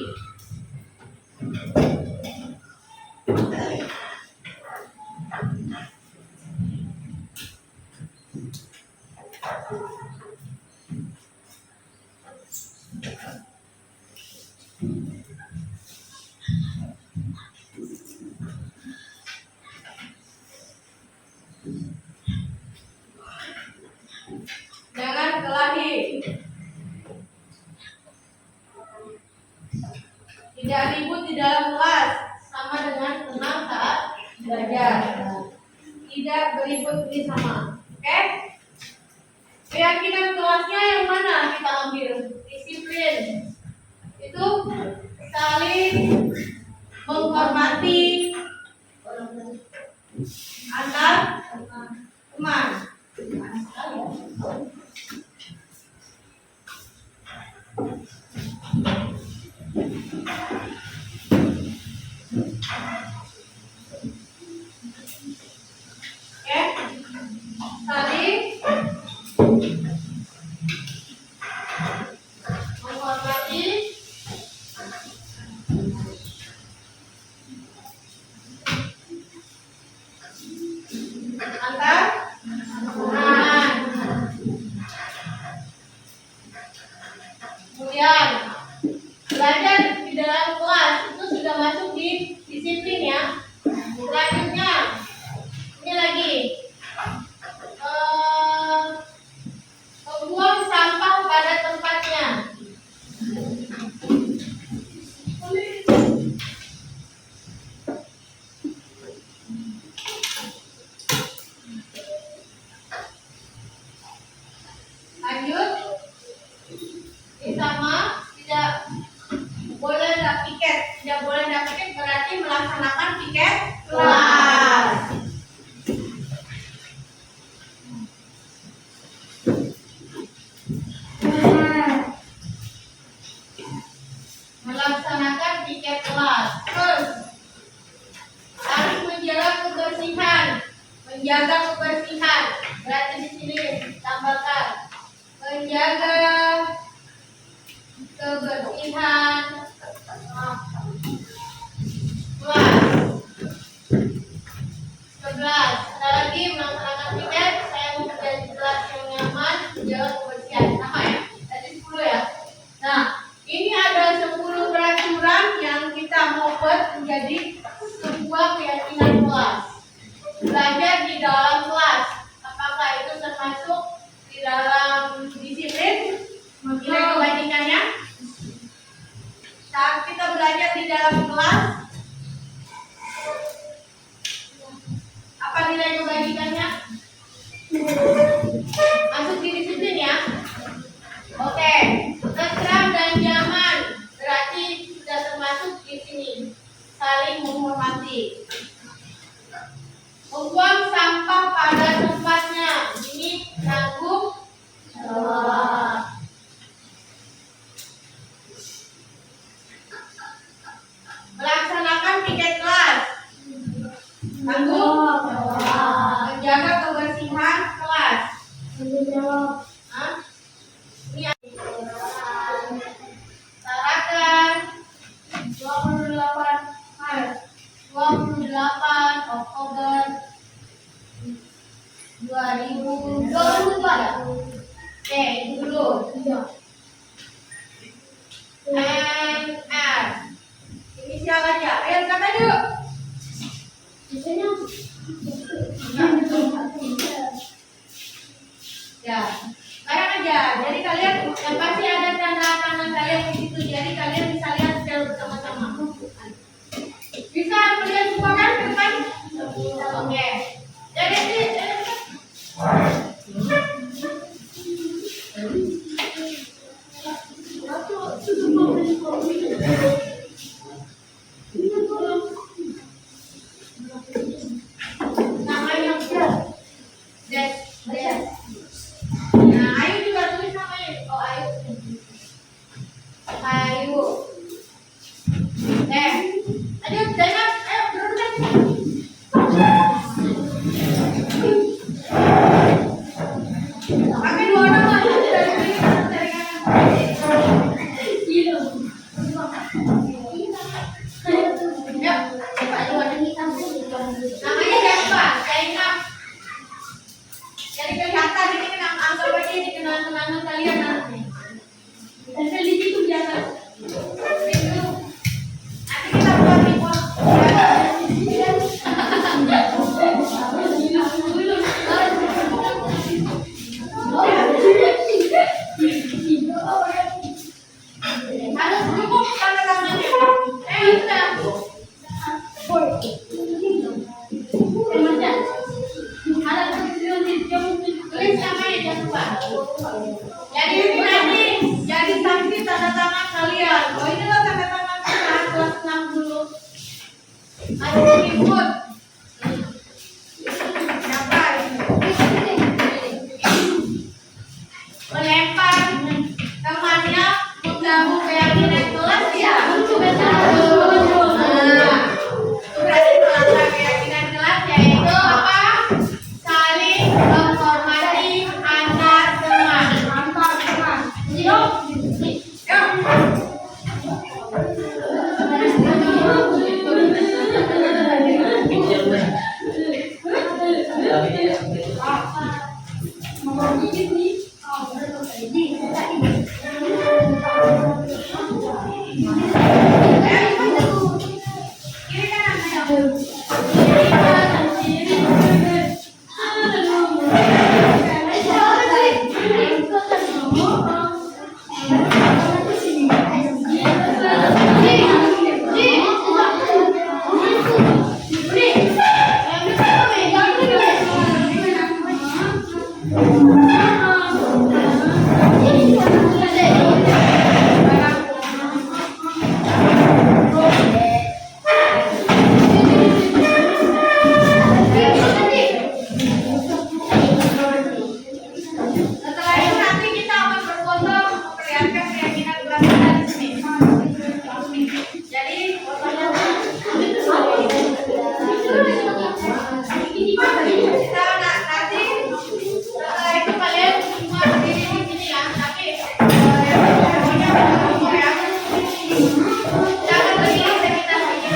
Jangan kelahi. Tidak ribut di dalam kelas, sama dengan tenang saat belajar. Tidak beribut ini sama. Oke? Keyakinan kelasnya yang mana kita ambil? Disiplin. Itu saling menghormati antar teman. Oke, saling menghormati antar teman. Kemudian belajar di dalam kelas itu sudah masuk di disiplin ya. Selanjutnya ini lagi membuang sampah pada tempatnya. Lanjut, ini sama, tidak boleh ada piket. Tidak boleh ada piket berarti melaksanakan piket kelas. Melaksanakan piket kelas. Terus harus menjaga kebersihan. Menjaga kebersihan. Berarti di sini tambahkan menjaga kebersihan kelas. 11. Ada lagi melaksanakan piket. Saya mau menjadi kelas yang nyaman, menjaga kebersihan. Sama ya? Tadi 10 ya. Nah, ini ada 10 peraturan yang kita mau buat menjadi sebuah keyakinan kelas. Belajar di dalam kelas. Apakah itu termasuk di dalam disiplin? Nilai kebajikannya? Saat kita belajar di dalam kelas, apa nilai kebajikannya? Masuk di disiplin ya? Oke, tentram dan nyaman berarti sudah termasuk di sini. Saling menghormati. Membuang sampah pada tempatnya. Ini tanggung jawab. Melaksanakan piket kelas. Tanggung jawab. Menjaga kebersihan kelas. Tanggung jawab. Ini Tarakan 28 Oktober 2022 ya? Oke, itu dulu. MR. Inisial aja. Ayo kata yuk. Ya, bareng aja. Jadi kalian yang pasti ada tanda tangan kalian di situ. Jadi kalian bisa lihat secara bersama-sama. Bisa kalian semua kan ke depan? Oke. Jadi jangan lupa. Jadi saksi tanda tangan kalian. Oh ini loh tanda tangan kita kelas 6 dulu. Ada ribut. Siapa ini? Melempar temannya mengganggu keyakinan kelas ya. Berarti melanggar keyakinan kelas yaitu apa? Saling menghormati antar teman. Yuk. Kiri kanan ayo. Kiri kanan kiri. Setelah itu nanti kita akan berfoto memperlihatkan keyakinan kelas kita di sini. Jadi fotonya kita nanti setelah itu kalian semua berdiri di sini ya. Tapi fotonya foto ya. Jangan berdiri sedikit saja.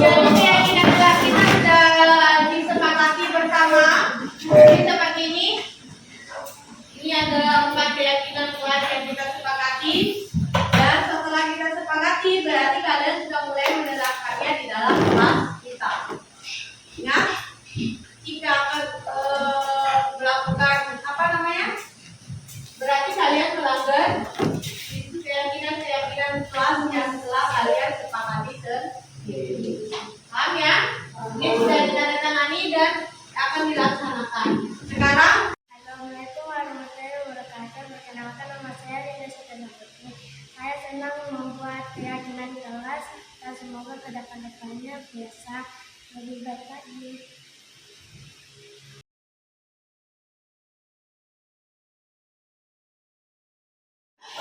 Jadi keyakinan kelas kita sudah disepakati bersama. Jadi seperti ini. Ini adalah 4 keyakinan kelas yang kita sepakati. Dan setelah kita sepakati, berarti kalian sudah mulai menerapkannya di dalam kelas kita. Ya, jika akan melakukan apa namanya? Berarti kalian melanggar itu keyakinan kelas yang telah kalian sepakati sendiri. Paham ya? Ini sudah ditandatangani dan akan dilaksanakan. Sekarang Assalamualaikum warahmatullahi wabarakatuh. Perkenalkan nama saya Dinda Sutana Putri. Saya senang membuat keyakinan kelas dan semoga kedepannya bisa lebih baik lagi.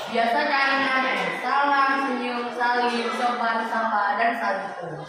biasa caranya salam, senyum, salim, sopan, sapa, dan saling.